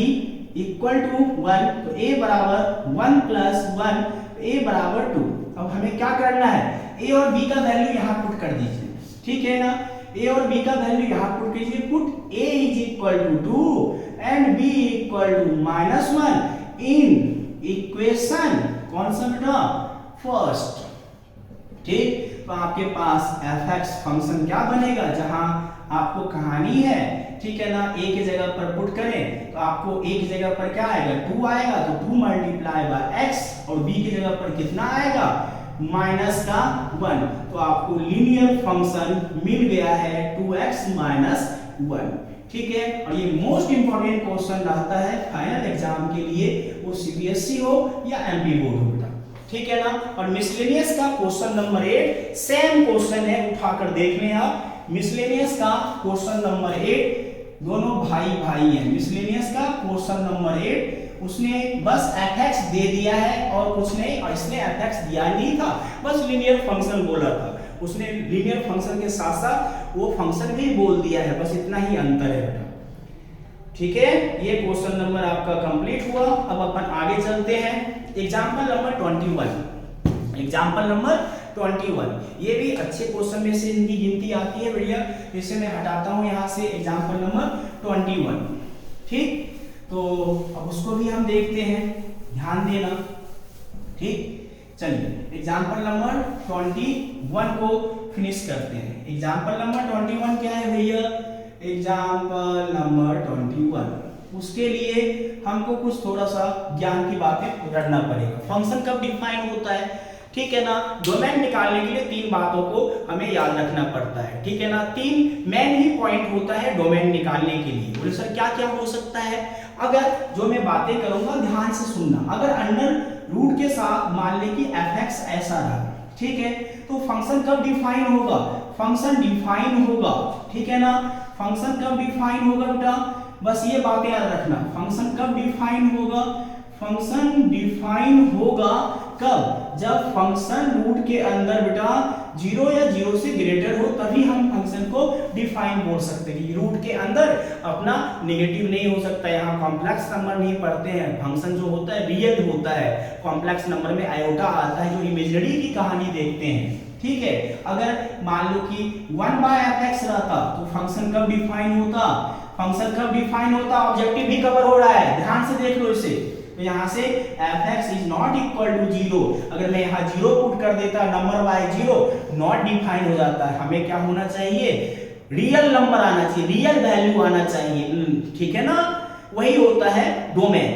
[SPEAKER 2] equal to 1, तो a बराबर 1 प्लस 1, a बराबर 2। अब हमें क्या करना है, a और b का वैल्यू यहाँ पुट कर दीजिए, ठीक है ना। a और b का वैल्यू यहाँ पुट कीजिए, put a is equal to 2 and b equal to -1 in equation कौन सा बेटा, फर्स्ट, ठीक। तो आपके पास fx फंक्शन क्या बनेगा, जहां आपको कहानी है, ठीक है ना। a की जगह पर पुट करें तो आपको a की जगह पर क्या आएगा, 2 आएगा, तो 2 मल्टीप्लाई बाय x, और b की जगह पर कितना आएगा, -1। तो आपको लीनियर फंक्शन मिल गया है 2x -1, ठीक है। और ये मोस्ट इंपॉर्टेंट क्वेश्चन रहता है फाइनल एग्जाम के लिए, वो सीबीएसई हो या एमपी बोर्ड हो बेटा, ठीक है ना। और मिसलेनियस का क्वेश्चन नंबर 8 सेम क्वेश्चन है, उठाकर देख लें आप। मिसलेनियस का क्वेश्चन नंबर 8, दोनों भाई हैं। मिसलेनियस का क्वेश्चन नंबर 8, उसने बस fx दे दिया है और कुछ नहीं, और इसने fx दिया नहीं था, बस लीनियर फंक्शन बोला था। उसने लीनियर फंक्शन के साथ साथ वो फंक्शन भी बोल दिया है, बस इतना ही अंतर है बेटा, ठीक है। ये क्वेश्चन नंबर आपका कंप्लीट हुआ। अब अपन आगे चलते हैं, एग्जांपल नंबर 21। एग्जांपल नंबर 21, ये भी अच्छे क्वेश्चन में से इनकी गिनती आती है बढ़िया। इसे मैं हटाता हूं यहां से, एग्जांपल नंबर 21, ठीक। तो अब उसको भी हम देखते हैं, ध्यान देना। ठीक, चलिए एग्जाम्पल नंबर 21 को फिनिश करते हैं। एग्जाम्पल नंबर 21 क्या है भैया? एग्जाम्पल नंबर 21, उसके लिए हमको कुछ थोड़ा सा ज्ञान की बातें रखना पड़ेगा। फंक्शन कब डिफाइन होता है, ठीक है ना? डोमेन निकालने के लिए 3 बातों को हमें याद रखना पड़ता है, ठीक है ना? 3 मेन ही पॉइंट होता है डोमेन निकालने के लिए। बोले सर क्या क्या हो सकता है? अगर जो मैं बातें करूंगा ध्यान से सुनना। अगर अंडर रूट के साथ मान ले कि fx ऐसा रहा, ठीक है, तो फंक्शन कब डिफाइन होगा? फंक्शन डिफाइन होगा, ठीक है ना? फंक्शन कब डिफाइन होगा बेटा? बस ये बातें याद रखना। फंक्शन कब डिफाइन होगा? फंक्शन डिफाइन होगा कब? जब फंक्शन रूट के अंदर बेटा 0 या 0 से ग्रेटर हो, तभी हम फंक्शन को डिफाइन बोल सकते हैं। रूट के अंदर अपना नेगेटिव नहीं हो सकता। यहाँ कॉम्प्लेक्स नंबर नहीं पढ़ते हैं, फंक्शन जो होता है रियल होता है। कॉम्प्लेक्स नंबर में आयोटा आता है, जो इमेजिनरी की कहानी देखते हैं, ठीक है? अगर मान लो कि 1/fx रहता तो फंक्शन कब डिफाइन होता? फंक्शन कब डिफाइन होता? ऑब्जेक्टिव भी कवर हो रहा है, ध्यान से देख लो इसे। तो यहाँ से fx is not equal to 0, अगर मैं यहाँ 0 पुट कर देता, नंबर बाय 0 नॉट डिफाइन हो जाता है। हमें क्या होना चाहिए? रियल नंबर आना चाहिए, रियल वैल्यू आना चाहिए, ठीक है ना? वही होता है डोमेन,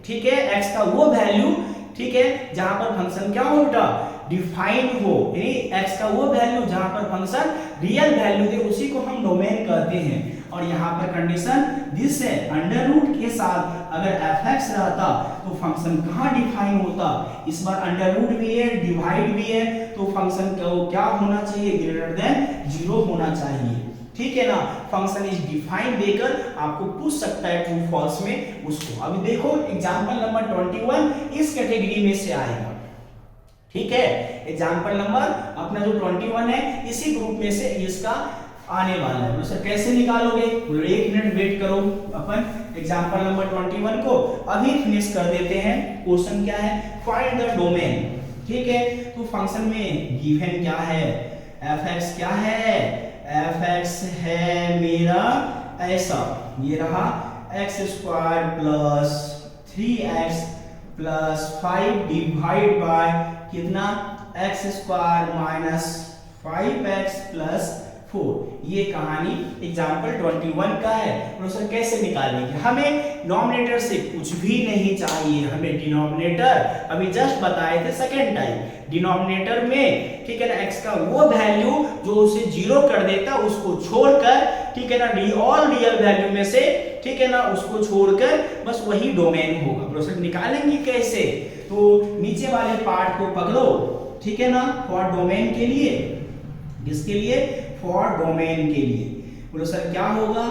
[SPEAKER 2] ठीक है? x का वो वैल्यू, ठीक है, जहां पर फंक्शन क्या हो बेटा? डिफाइन हो, यानी x का वो वैल्यू जहां पर फंक्शन रियल वैल्यू दे, उसी को हम डोमेन कहते हैं। और यहाँ पर कंडीशन दिस है, अंडर रूट के साथ अगर fx रहता तो फंक्शन कहाँ डिफाइन होता? इस बार अंडर रूट भी है, डिवाइड भी है, तो फंक्शन क्या होना चाहिए? ग्रेटर देन 0 होना चाहिए, ठीक है ना? फंक्शन इज डिफाइन देकर आपको पूछ सकता है ट्रू फॉल्स में उसको। अभी देखो एग्जांपल नंबर 21 इस कैटेगरी में से आएगा, ठीक है? एग्जांपल नंबर अपना जो 21 है इसी ग्रुप में से इसका आने वाला है। तो सर कैसे निकालोगे? 1 मिनट वेट करो, अपन एग्जांपल नंबर 21 को अभी फिनिश कर देते हैं। क्वेश्चन क्या है? फाइंड द डोमेन, ठीक है? तो फंक्शन में गिवन क्या है? fx क्या है? fx है मेरा ऐसा, ये रहा x² plus 3x plus 5 divide by कितना? x² minus 5x plus 4। ये कहानी एग्जाम्पल 21 का है। प्रोसेस कैसे निकालेंगे? हमें नॉमिनेटर से कुछ भी नहीं चाहिए, हमें डिनोमिनेटर अभी जस्ट बताए थे सेकेंड टाइम। डिनोमिनेटर में, ठीक है ना, x का वो वैल्यू जो उसे 0 कर देता उसको छोड़कर, ठीक है ना, ऑल रियल वैल्यू में से, ठीक है ना, उसको छोड़कर बस वही डोमेन होगा। प्रोसेस निकालेंगे कैसे? तो नीचे वाले पार्ट को पकड़ो, ठीक है ना, फॉर डोमेन के लिए, किसके लिए? फॉर डोमेन के लिए। बोलो सर क्या होगा?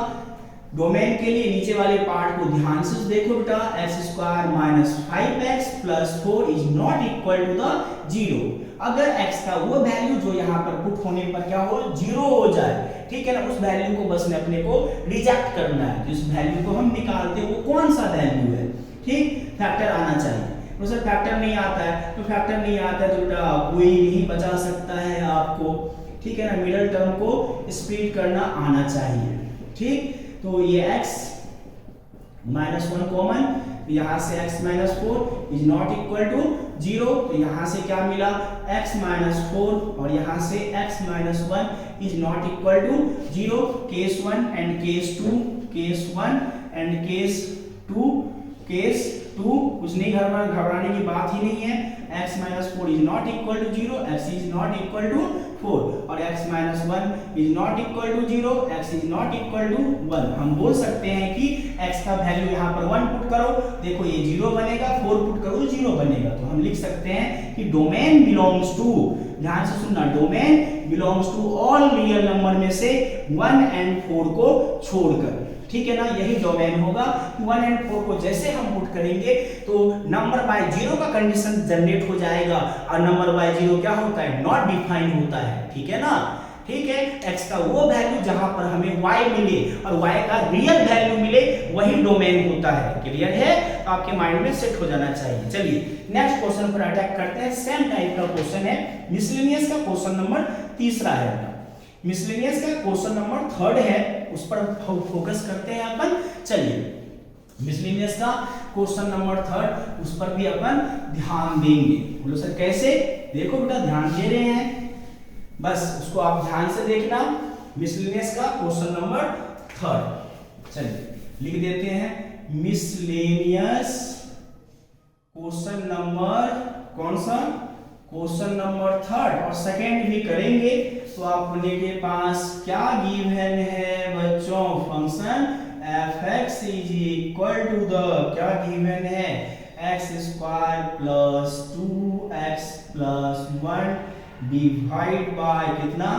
[SPEAKER 2] डोमेन के लिए नीचे वाले पार्ट को ध्यान से देखो बेटा, x² minus 5x plus 4 is not equal to the 0। अगर x का वो वैल्यू जो यहाँ पर पुट होने पर क्या हो? 0 हो जाए, ठीक है ना, उस वैल्यू को बस में अपने को रिजेक्ट करना है। तो इस वैल्यू को हम निकालते हैं, वो कौन सा वैल्यू है? ठीक, फैक्टर आना चाहिए। तो सर फैक्टर नहीं आता है, तो फैक्टर नहीं आता है तो बेटा कोई नहीं बचा सकता है आपको, ठीक है ना? मिडिल टर्म को स्प्लिट करना आना चाहिए, ठीक? तो ये x -1 कॉमन, यहाँ से x -4 is not equal to 0, तो यहाँ से क्या मिला? x -4 और यहाँ से x -1 is not equal to 0। Case 1 and case 2, case 1 and case 2, case 2 कुछ नहीं, घबराने की बात ही नहीं है। x -4 is not equal to 0, x is not equal to 4 और x -1 is not equal to 0, x is not equal to 1। हम बोल सकते हैं कि x का वैल्यू यहाँ पर 1 पुट करो, देखो ये 0 बनेगा, 4 पुट करो 0 बनेगा। तो हम लिख सकते हैं कि डोमेन बिलोंग्स टू, ध्यान से सुनना, domain belongs to all real number में से 1 एंड 4 को छोड़कर, ठीक है ना? यही डोमेन होगा। 1 एंड 4 को जैसे हम पुट करेंगे तो नंबर बाय 0 का कंडीशन जनरेट हो जाएगा, और नंबर बाय 0 क्या होता है? नॉट डिफाइन होता है, ठीक है ना? ठीक है, x का वो वैल्यू जहां पर हमें y मिले और y का रियल वैल्यू मिले वही डोमेन होता है। क्लियर है? आपके माइंड में सेट हो जाना चाहिए। चलिए नेक्स्ट क्वेश्चन पर अटैक करते हैं। सेम टाइप का क्वेश्चन है, मिसलेनियस का क्वेश्चन नंबर 3 है। मिसलेनियस का क्वेश्चन नंबर 3 है, उस पर फोकस करते हैं अपन। चलिए मिसलेनियस का क्वेश्चन नंबर 3 उस पर भी अपन ध्यान देंगे। बोलो सर कैसे? देखो बेटा ध्यान दे रहे हैं, बस उसको आप ध्यान से देखना। मिसलेनियस का क्वेश्चन नंबर 3, चलिए लिख देते हैं मिसलेनियस क्वेश्चन नंबर कौन सा? क्वेश्चन नंबर 3 और सेकंड भी करेंगे। तो अपने के पास क्या गिवन है बच्चों? Function f(x) is equal to the क्या गिवन है? x square plus 2x plus 1 divide by कितना?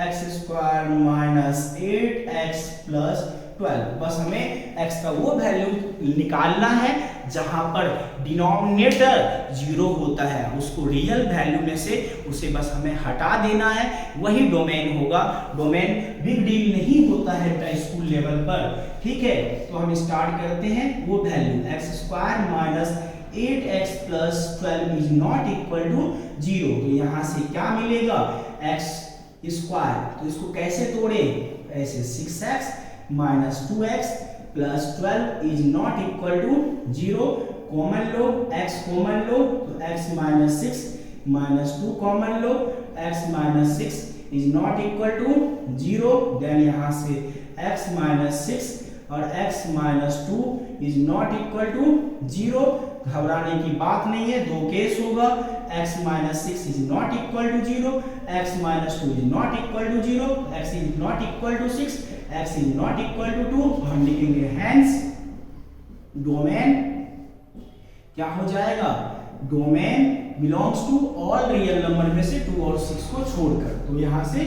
[SPEAKER 2] x square minus 8x plus 12। बस हमें x का वो वैल्यू निकालना है जहां पर डिनोमिनेटर 0 होता है, उसको रियल वैल्यू में से उसे बस हमें हटा देना है, वही डोमेन होगा। डोमेन बिग डील नहीं होता है स्कूल लेवल पर, ठीक है। तो हम स्टार्ट करते हैं वो value x square minus 8x plus 12 is not equal to 0। तो यहां से क्या मिलेगा? x स्क्वायर, तो इसको कैसे तोड़े? ऐसे 6x minus 2x plus 12 is not equal to 0। Common लो, x कॉमन लो, तो x माइनस 6 माइनस 2 कॉमन लो, x minus 6 is not equal to 0। Then यहाँ से x माइनस 6 और x minus 2 is not equal to 0। घबराने की बात नहीं है, दो केस होगा। x minus 6 is not equal to 0, x minus 2 is not equal to 0, x is not equal to 6, x is not equal to 2। हम लिखेंगे हेंस डोमेन क्या हो जाएगा? Domain belongs to all real number में से 2 और 6 को छोड़कर। तो यहां से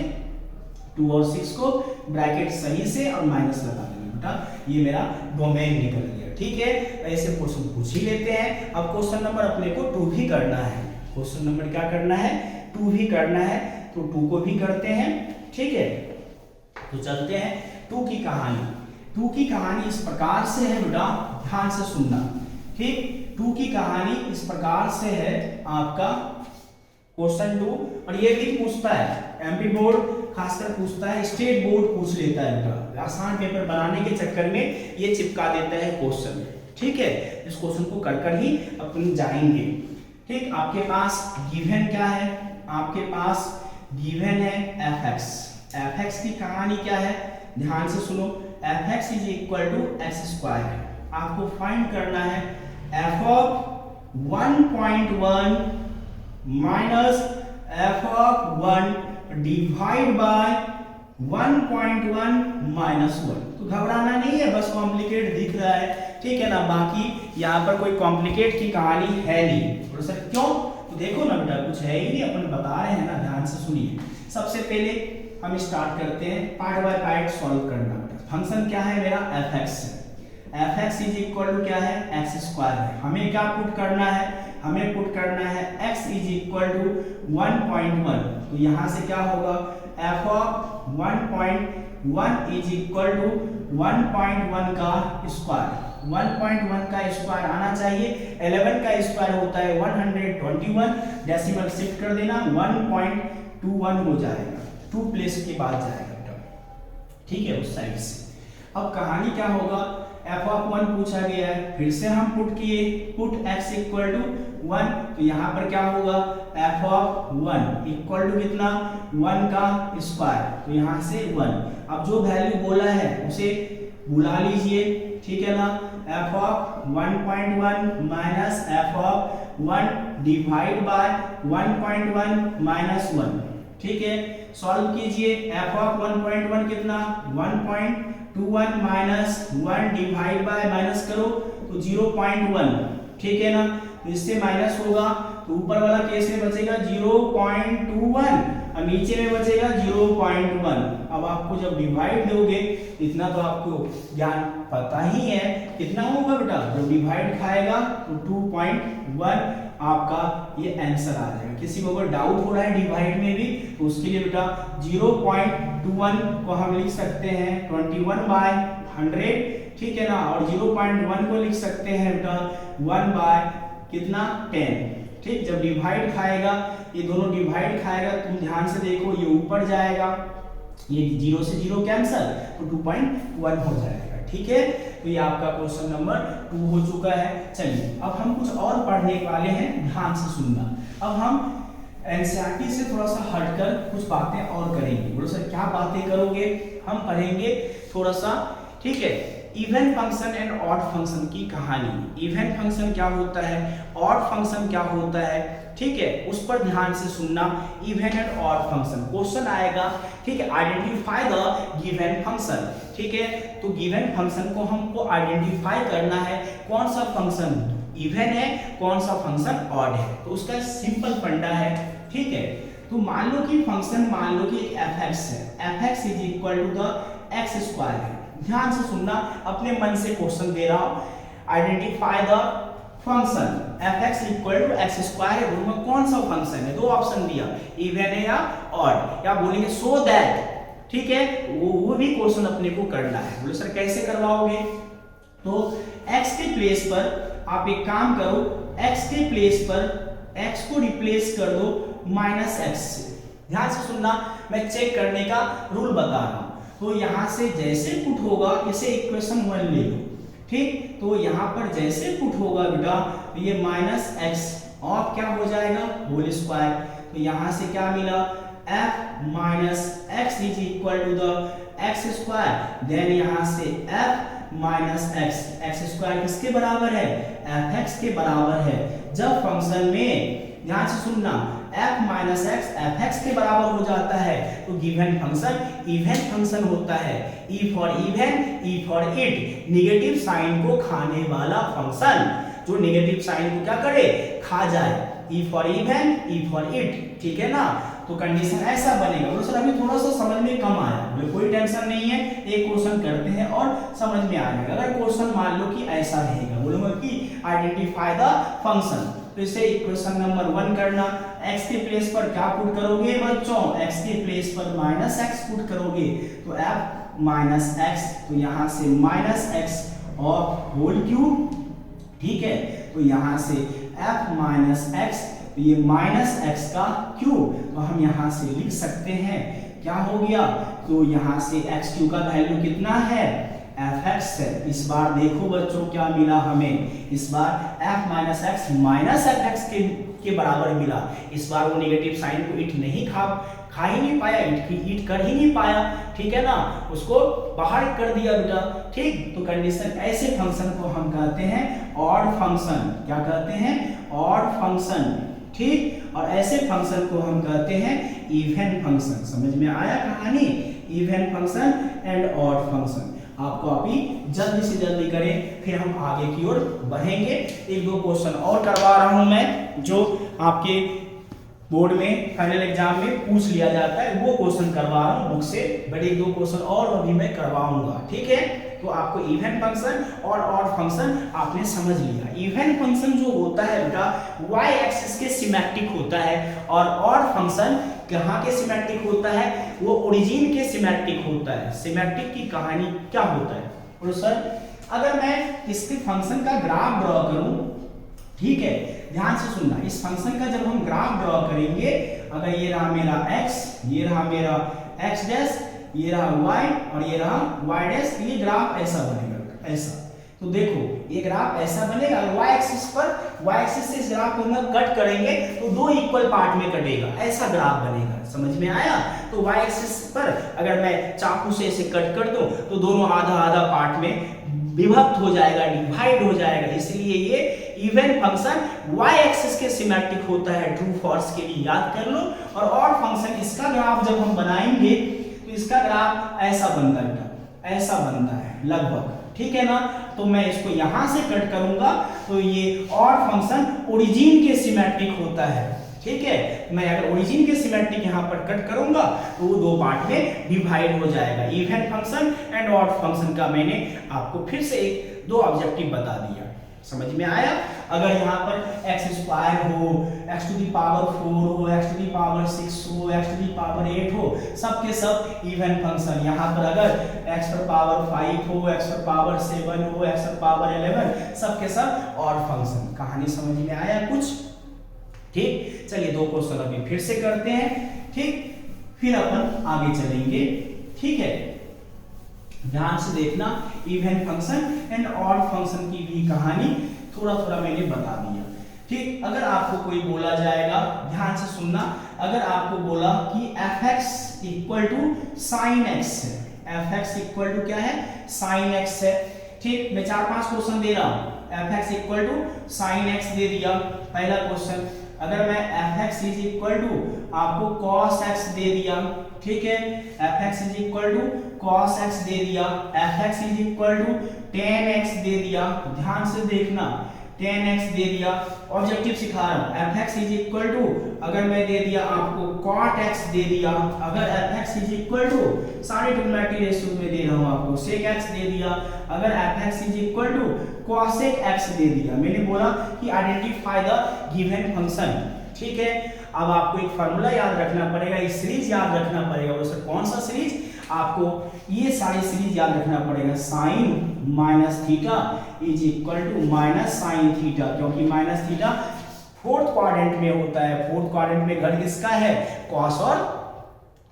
[SPEAKER 2] 2 और 6 को ब्रैकेट सही से और माइनस लगा देंगे बेटा, ये मेरा डोमेन निकल गया, ठीक है। ऐसे क्वेश्चन पूछ ही लेते हैं। अब क्वेश्चन नंबर अपने को 2 भी करना है। क्वेश्चन नंबर क्या करना है? 2 भी करना है, तो 2 को भी करते हैं, ठीक है। तो चलते हैं 2 की कहानी। 2 की कहानी इस प्रकार से है बेटा, ध्यान से सुनना, ठीक। 2 की कहानी इस प्रकार से है आपका क्वेश्चन 2, और ये भी पूछता है एमपी बोर्ड खासकर पूछता है, स्टेट बोर्ड पूछ लेता है बेटा। आसान पेपर बनाने के चक्कर में ये चिपका देता है क्वेश्चन, ठीक है। इस क्वेश्चन को कर ही अपन जाएंगे, ठीक। आपके पास गिवन क्या है? आपके पास गिवन है f(x). f(x) की कहानी क्या है? ध्यान से सुनो। f(x) is equal to x square है। आपको फाइंड करना है f of 1.1 minus f of 1 divide by 1.1 minus 1। तो घबराना नहीं है, बस कॉम्प्लिकेट दिख रहा है, ठीक है ना। बाकी यहाँ पर कोई कॉम्प्लिकेट की कहानी है नहीं। तो सर क्यों? तो देखो ना बेटा, कुछ है ही नहीं, अपन बता रहे हैं ना, ध्यान से सुनिए। सबसे पहले हम स्टार्ट करते हैं पार्ट बाय पार्ट सॉल्व करना बेटा। फंक्शन क्या है मेरा? f(x) है। f(x) इज इक्वल टू क्या है? x स्क्वायर है। हमें क्या पुट करना है? हमें पुट करना है x इज इक्वल टू 1.1। तो यहाँ से क्या होगा? f of 1.1 is equal to 1.1 का स्क्वायर। 1.1 का स्क्वायर आना चाहिए, 11 का स्क्वायर होता है 121, डेसिमल शिफ्ट कर देना 1.21 हो जाएगा, 2 प्लेस के बाद जाएगा बेटा, ठीक है, उस साइड से। अब कहानी क्या होगा? f ऑफ 1 पूछा गया है, फिर से हम पुट किए, पुट x इक्वल टू 1। तो यहाँ पर क्या होगा? f ऑफ 1 इक्वल टू कितना? 1 का स्क्वायर। तो यहाँ से 1। अब जो वैल्यू बोला है उसे बुला लीजिए, ठीक है ना। f of 1.1 minus f of 1 divide by 1.1 minus 1, ठीक है। सॉल्व कीजिए। f ऑफ 1.1 कितना? 1.21 माइनस 1 डिवाइड बाय माइनस करो तो 0.1, ठीक है ना। तो इससे माइनस होगा तो ऊपर वाला केस में बचेगा 0.21 और नीचे में बचेगा 0.1। अब आपको जब डिवाइड दोगे, इतना तो आपको ज्ञान पता ही है, कितना होगा बेटा? जब डिवाइड खाएगा तो 2.1 आपका ये आंसर आ जाएगा। किसी को अगर डाउट हो रहा है डिवाइड में भी, तो उसके लिए बेटा 0.21 को हम लिख सकते हैं 21/100, ठीक है ना। और 0.1 को लिख सकते हैं बेटा 1 कितना 10, ठीक। जब डिवाइड खाएगा, ये दोनों डिवाइड खाएगा, तुम ध्यान से देखो, ये ऊपर जाएगा, ये 0 से 0 कैंसल, तो 2.1 हो जाएगा, ठीक है, तो ये आपका क्वेश्चन नंबर 2 हो चुका है। चलिए अब हम कुछ और पढ़ने वाले हैं, ध्यान से सुनना। अब हम एनसीईआरटी से थोड़ा सा हटकर कुछ बातें और करेंगे। बोलो सर क्या बातें करोगे? हम पढ़ेंगे थोड़ा सा, ठीक है, even function and odd function की कहानी। इवन फंक्शन क्या होता है, ऑड फंक्शन क्या होता है, ठीक है, उस पर ध्यान से सुनना। Even and odd function question आएगा, ठीक है, आइडेंटिफाई द गिवन फंक्शन, ठीक है, तो गिवन फंक्शन को हमको आइडेंटिफाई करना है, कौन सा फंक्शन इवन है, कौन सा फंक्शन ऑड है। तो उसका सिंपल फंडा है, ठीक है। तो मान लो कि फंक्शन, मान लो कि f(x) है, f(x) is equal to the x square है। ध्यान से सुनना, अपने मन से क्वेश्चन दे रहा हूं, identify the function f(x) equal to x square है। दोनों में कौन सा फंक्शन है? दो ऑप्शन दिया, इवन है या ऑड, या बोलेंगे सो दैट, ठीक है, वो भी क्वेश्चन अपने को करना है। बोले सर कैसे करवाओगे? तो x के प्लेस पर आप एक काम करो, x के प्लेस पर x को रिप्लेस कर दो -x से। ध्यान से सुनना, मैं चेक करने का रूल बता रहा हूं। तो यहां से जैसे पुट होगा, इसे इक्वेशन 1 ले लो, ठीक, तो यहां पर जैसे पुट होगा बेटा, तो ये -x और क्या हो जाएगा, होल स्क्वायर। तो यहां से क्या मिला, f minus x is equal to the x square, then यहां से f माइनस x स्क्वायर किसके बराबर है, f(x) के बराबर है। जब फंक्शन में, ध्यान से सुनना, f माइनस x f(x) के बराबर हो जाता है तो गिवन फंक्शन इवन फंक्शन होता है। E for even, E for it, negative sign को खाने वाला फंक्शन, जो निगेटिव साइन को क्या करे, खा जाए। ई for even, E for it, ठीक है ना। तो कंडीशन ऐसा बनेगा। बोलो सर अभी थोड़ा सा समझ में कम आया, बोले कोई टेंशन नहीं है, एक क्वेश्चन करते हैं और समझ में आ जाएगा। अगर क्वेश्चन मान लो कि ऐसा रहेगा, बोलूंगा कि आइडेंटिफाई द फंक्शन, तो इसे इक्वेशन नंबर 1 करना, x के प्लेस पर क्या पुट करोगे बच्चों, x के प्लेस पर -x पुट करोगे, तो f माइनस x, तो यहां से -x और होल क्यूब, ठीक है, तो यहां से f माइनस x, तो ये -x का क्यूब, तो हम यहां से लिख सकते हैं क्या हो गया, तो यहां से x³ का वैल्यू कितना है, f(x) है। इस बार देखो बच्चों क्या मिला हमें, इस बार f minus x minus f(x) के बराबर मिला। इस बार वो नेगेटिव साइन को इट नहीं खा ही नहीं पाया, इट कर ही नहीं पाया, ठीक है ना, उसको बाहर कर दिया बेटा, ठीक। तो कंडीशन, ऐसे फंक्शन को हम कहते हैं ऑड फंक्शन। क्या कहते हैं, ऑड फंक्शन, ठीक। और ऐसे फंक्शन को हम कहते हैं इवन फंक्शन। समझ में आया कहानी, even function and odd function. आपको अभी जल्दी से जल्दी करें, फिर हम आगे की ओर बढ़ेंगे। एक दो क्वेश्चन और करवा रहा हूं मैं, जो आपके बोर्ड में फाइनल एग्जाम में पूछ लिया जाता है, वो क्वेश्चन करवा रहा हूं बुक से, बट एक दो क्वेश्चन और अभी मैं करवाऊंगा, ठीक है। तो आपको इवन फंक्शन और ऑड फंक्शन आपने समझ लिया। इवन फंक्शन जो होता है बेटा y एक्सिस के सिमेट्रिक होता है, और ऑड फंक्शन कहाँ के सिमेट्रिक होता है, वो ओरिजिन के सिमेट्रिक होता है। सिमेट्रिक की कहानी क्या होता है, बोलो सर अगर मैं इसके फंक्शन का ग्राफ ड्रॉ करूं, ठीक है, ध्यान से सुनना, इस फंक्शन का जब हम ग्राफ ड्रॉ करेंगे, अगर ये रहा मेरा x, ये रहा मेरा x डैश, ये रहा y और ये रहा y डैश, ये ग्राफ ऐसा बनेगा, ऐसा। तो देखो ये ग्राफ ऐसा बनेगा, y एक्सिस पर, y एक्सिस से इस ग्राफ को हम कट करेंगे तो दो इक्वल पार्ट में कटेगा, ऐसा ग्राफ बनेगा। समझ में आया। तो y एक्सिस पर अगर मैं चाकू से इसे कट कर दूं तो दोनों आधा आधा पार्ट में विभक्त हो जाएगा, डिवाइड हो जाएगा। इसलिए ये इवन फंक्शन y एक्सिस के सिमेट्रिक होता है, ट्रू फॉल्स के लिए याद कर लो। और ऑड फंक्शन, इसका ग्राफ जब हम बनाएंगे तो इसका ग्राफ ऐसा बनता है, ऐसा बनता है लगभग, ठीक है ना। तो मैं इसको यहां से कट करूंगा तो ये ऑड फंक्शन ओरिजिन के सिमेट्रिक होता है, ठीक है। मैं अगर ओरिजिन के सिमेट्रिक यहां पर कट करूंगा तो वो दो पार्ट में डिवाइड हो जाएगा। Even function and odd function का मैंने आपको फिर से एक दो ऑब्जेक्टिव बता दिया, समझ में आया। अगर यहाँ पर x स्क्वायर हो, x टू दी पावर 4 हो, x टू दी पावर 6 हो, x टू दी पावर 8 हो, सब के सब इवन फंक्शन। यहाँ पर अगर x पर पावर 5 हो, x पर पावर 7 हो, x पर पावर 11, सब के सब ऑड फंक्शन। कहानी समझ में आया कुछ, ठीक। चलिए दो क्वेश्चन अभी फिर से करते हैं, ठीक, फिर अपन आगे चलेंगे, ठीक है। ध्यान से देखना, even function and odd function की भी कहानी थोड़ा थोड़ा मैंने बता दिया। ठीक, अगर आपको कोई बोला जाएगा, ध्यान से सुनना, अगर आपको बोला कि fx equal to sine x है, fx इक्वल टू क्या है, साइन एक्स है। ठीक, मैं 4-5 क्वेश्चन दे रहा हूं, fx equal to sine x दे दिया पहला क्वेश्चन। अगर मैं fx इज इक्वल टू आपको cos x दे दिया, ठीक है, fx is equal to cos x दे दिया, fx is equal to tan x दे दिया, ध्यान से देखना, tan x दे दिया, ऑब्जेक्टिव सिखा रहा हूं, fx इज इक्वल टू अगर मैं दे दिया आपको cot x दे दिया, अगर fx इज इक्वल टू सारे ट्रिग्नोमेट्री रेशियो में दे रहा हूं आपको sec x दे दिया, अगर fx is equal to cosec x दे दिया। मैंने बोला कि आइडेंटिफाई द गिवन फंक्शन, ठीक है। अब आपको एक फार्मूला याद रखना पड़ेगा, एक सीरीज याद रखना पड़ेगा, वो सर कौन सा सीरीज, आपको ये सारी सीरीज याद रखना पड़ेगा, sine minus theta is equal to minus sine theta, क्योंकि माइनस थीटा फोर्थ क्वाड्रेंट में होता है। फोर्थ क्वाड्रेंट में घर किसका है, कॉस और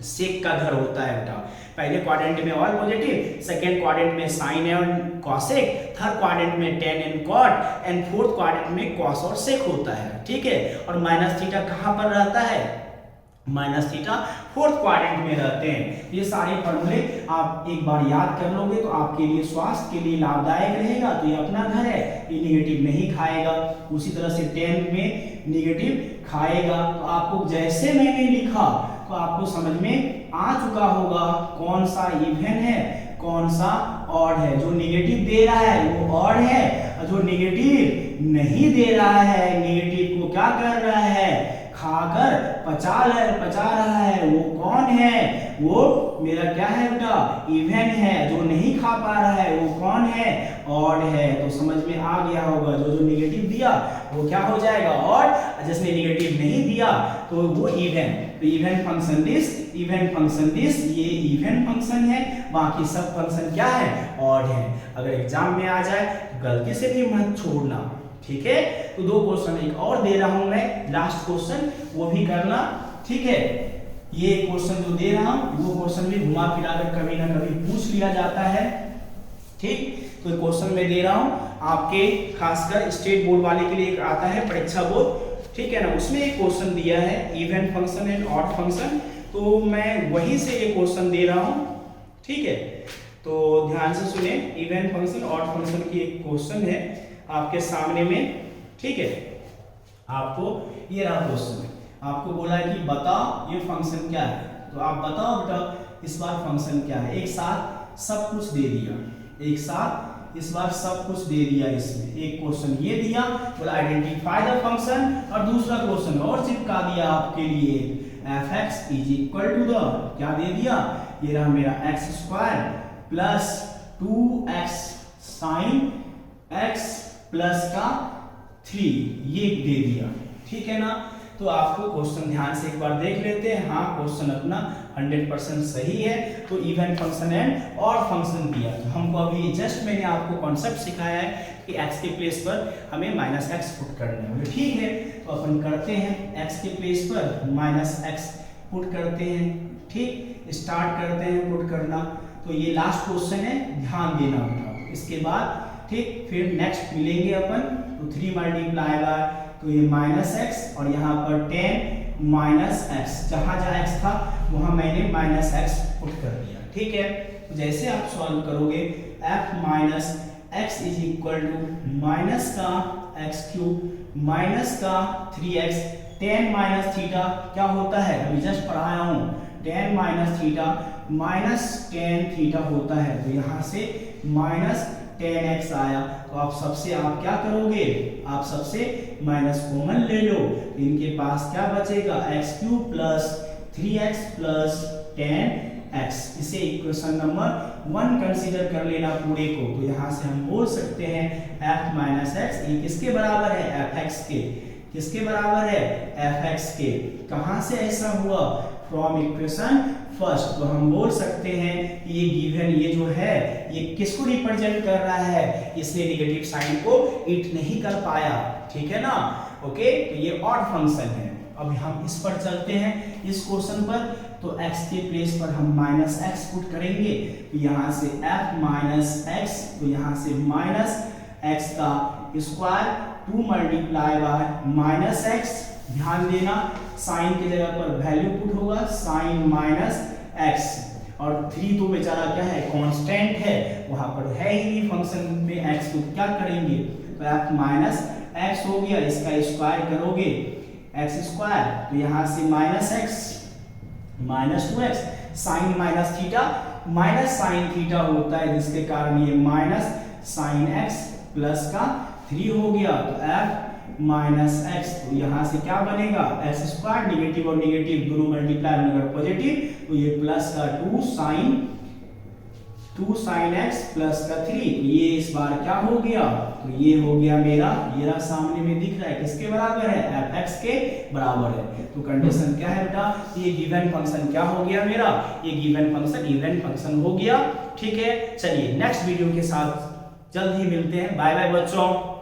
[SPEAKER 2] सेक का घर होता है बेटा। पहले क्वाड्रेंट में ऑल पॉजिटिव, सेकेंड क्वाड्रेंट में sine and cosec, third quadrant में tan and cot and fourth quadrant में कॉस और सेक होता है, ठीक है। और माइनस थीटा कहां पर रहता है, माइनस थीटा फोर्थ क्वाड्रेंट में रहते हैं। ये सारे फॉर्मूले आप एक बार याद कर लोगे तो आपके लिए स्वास्थ्य के लिए लाभदायक रहेगा। तो ये अपना घर है, ये निगेटिव नहीं खाएगा, उसी तरह से 10 में निगेटिव खाएगा। तो आपको जैसे मैंने लिखा तो आपको समझ में आ चुका होगा कौन सा इवन है, कौन सा ऑड है। जो निगेटिव दे रहा है वो ऑड है, और जो निगेटिव नहीं दे रहा है, निगेटिव को क्या कर रहा है, खाकर पचा रहा है, वो कौन है, वो मेरा क्या है बेटा, इवन है। जो नहीं खा पा रहा है वो कौन है, ऑड है। तो समझ में आ गया होगा, जो जो निगेटिव दिया वो क्या हो जाएगा, ऑड, जिसने निगेटिव नहीं दिया तो वो इवन। तो even function this, even function this, ये इवन फंक्शन है, बाकी सब फंक्शन क्या है, ऑड है। अगर एग्जाम में आ जाए तो गलती से भी मत छोड़ना, ठीक है। तो 2 क्वेश्चन एक और दे रहा हूं मैं, लास्ट क्वेश्चन, वो भी करना, ठीक है। ये क्वेश्चन जो दे रहा हूं वो क्वेश्चन भी घुमा फिरा कर कभी ना कभी पूछ लिया जाता है, ठीक। तो क्वेश्चन मैं दे रहा हूं आपके, खासकर स्टेट बोर्ड वाले के लिए एक आता है परीक्षा बोर्ड, ठीक है ना, उसमें एक क्वेश्चन दिया है even function and odd function. तो मैं वहीं से ये क्वेश्चन दे रहा हूं, ठीक है। तो ध्यान से सुने, इवन फंक्शन ऑड फंक्शन की एक क्वेश्चन है आपके सामने में, ठीक है। आपको ये रहा क्वेश्चन, आपको बोला है कि बताओ ये फंक्शन क्या है, तो आप बताओ बेटा इस बार फंक्शन क्या है। एक साथ सब कुछ दे दिया, एक साथ इस बार सब कुछ दे दिया। इसमें एक क्वेश्चन ये दिया, बोला आइडेंटिफाई द फंक्शन, और दूसरा क्वेश्चन और चिपका दिया आपके लिए, fx is equal to the, क्या दे दिया, ये रहा मेरा x² plus 2x sign x plus का 3, ये दे दिया, ठीक है ना। तो आपको क्वेश्चन ध्यान से एक बार देख लेते हैं। हाँ, क्वेश्चन अपना 100% सही है। तो even function and odd function दिया, तो हमको अभी जस्ट मैंने आपको कॉन्सेप्ट सिखाया है कि x के प्लेस पर हमें -x पुट करना है, ठीक है। तो अपन करते हैं, x के प्लेस पर -x पुट करते हैं, ठीक, स्टार्ट करते हैं पुट करना। तो ये लास्ट क्वेश्चन है, ध्यान देना बेटा। इसके बाद ठीक, फिर नेक्स्ट मिलेंगे अपन, तो 3 मल्टीप्लाई बाय, तो ये -x और यहाँ पर 10 -x, जहाँ जहाँ x था वहाँ मैंने -x पुट कर दिया, ठीक है। तो जैसे आप सॉल्व करोगे, f minus x is equal to minus का x³ माइनस का 3x, 10 माइनस थीटा क्या होता है, अभी जस्ट पढ़ाया हूँ, 10 माइनस थीटा माइनस 10 थीटा होता है। तो यहाँ से माइनस 10x आया, तो आप सबसे आप क्या करोगे, आप सबसे माइनस कॉमन ले लो, इनके पास क्या बचेगा, x³ plus 3x plus 10x। इसे इक्वेशन नंबर 1 कंसीडर कर लेना पूरे को। तो यहाँ से हम बोल सकते हैं f माइनस x, ये किसके बराबर है, fx के, किसके बराबर है, fx के। कहाँ से ऐसा हुआ, फ्रॉम इक्वेशन फर्स्ट। तो हम बोल सकते हैं कि ये गिवन, ये जो है ये किसको रिप्रेजेंट कर रहा है, इसने नेगेटिव साइन को इट नहीं कर पाया, ठीक है ना। ओके, तो ये ऑड फंक्शन है। अब हम इस पर चलते हैं, इस क्वेश्चन पर। तो x के प्लेस पर हम माइनस एक्स पुट करेंगे, तो यहाँ से f माइनस एक्स, तो यहाँ से माइनस x का square 2 multiply by minus x. ध्यान देना साइन की जगह पर वैल्यू पुट होगा साइन माइनस एक्स, और 3 तो बेचारा क्या है कांस्टेंट है, वहां पर है ही नहीं फंक्शन में x, तो क्या करेंगे तो f माइनस एक्स हो गया, इसका स्क्वायर करोगे एक्स स्क्वायर, तो यहाँ से minus x minus 2x, sine minus theta minus sine theta होता है, जिसके कारण ये माइनस साइन x प्लस का 3 हो गया, तो f माइनस एक्स, तो यहाँ से क्या बनेगा एक्स स्क्वायर, निगेटिव और निगेटिव दोनों मल्टीप्लाई होकर पॉजिटिव, तो ये प्लस का 2 साइन एक्स प्लस का 3, तो ये इस बार क्या हो गया, तो ये हो गया मेरा, ये रहा सामने में दिख रहा है किसके बराबर है एफ एक्स के बराबर है। तो कंडीशन क्या है बेटा, ये गिवन फंक्शन क्या हो गया मेरा, ये गिवन फंक्शन इवन फंक्शन हो गया। ठीक है, चलिए नेक्स्ट वीडियो के साथ जल्द ही मिलते हैं। बाय बाय बच्चों।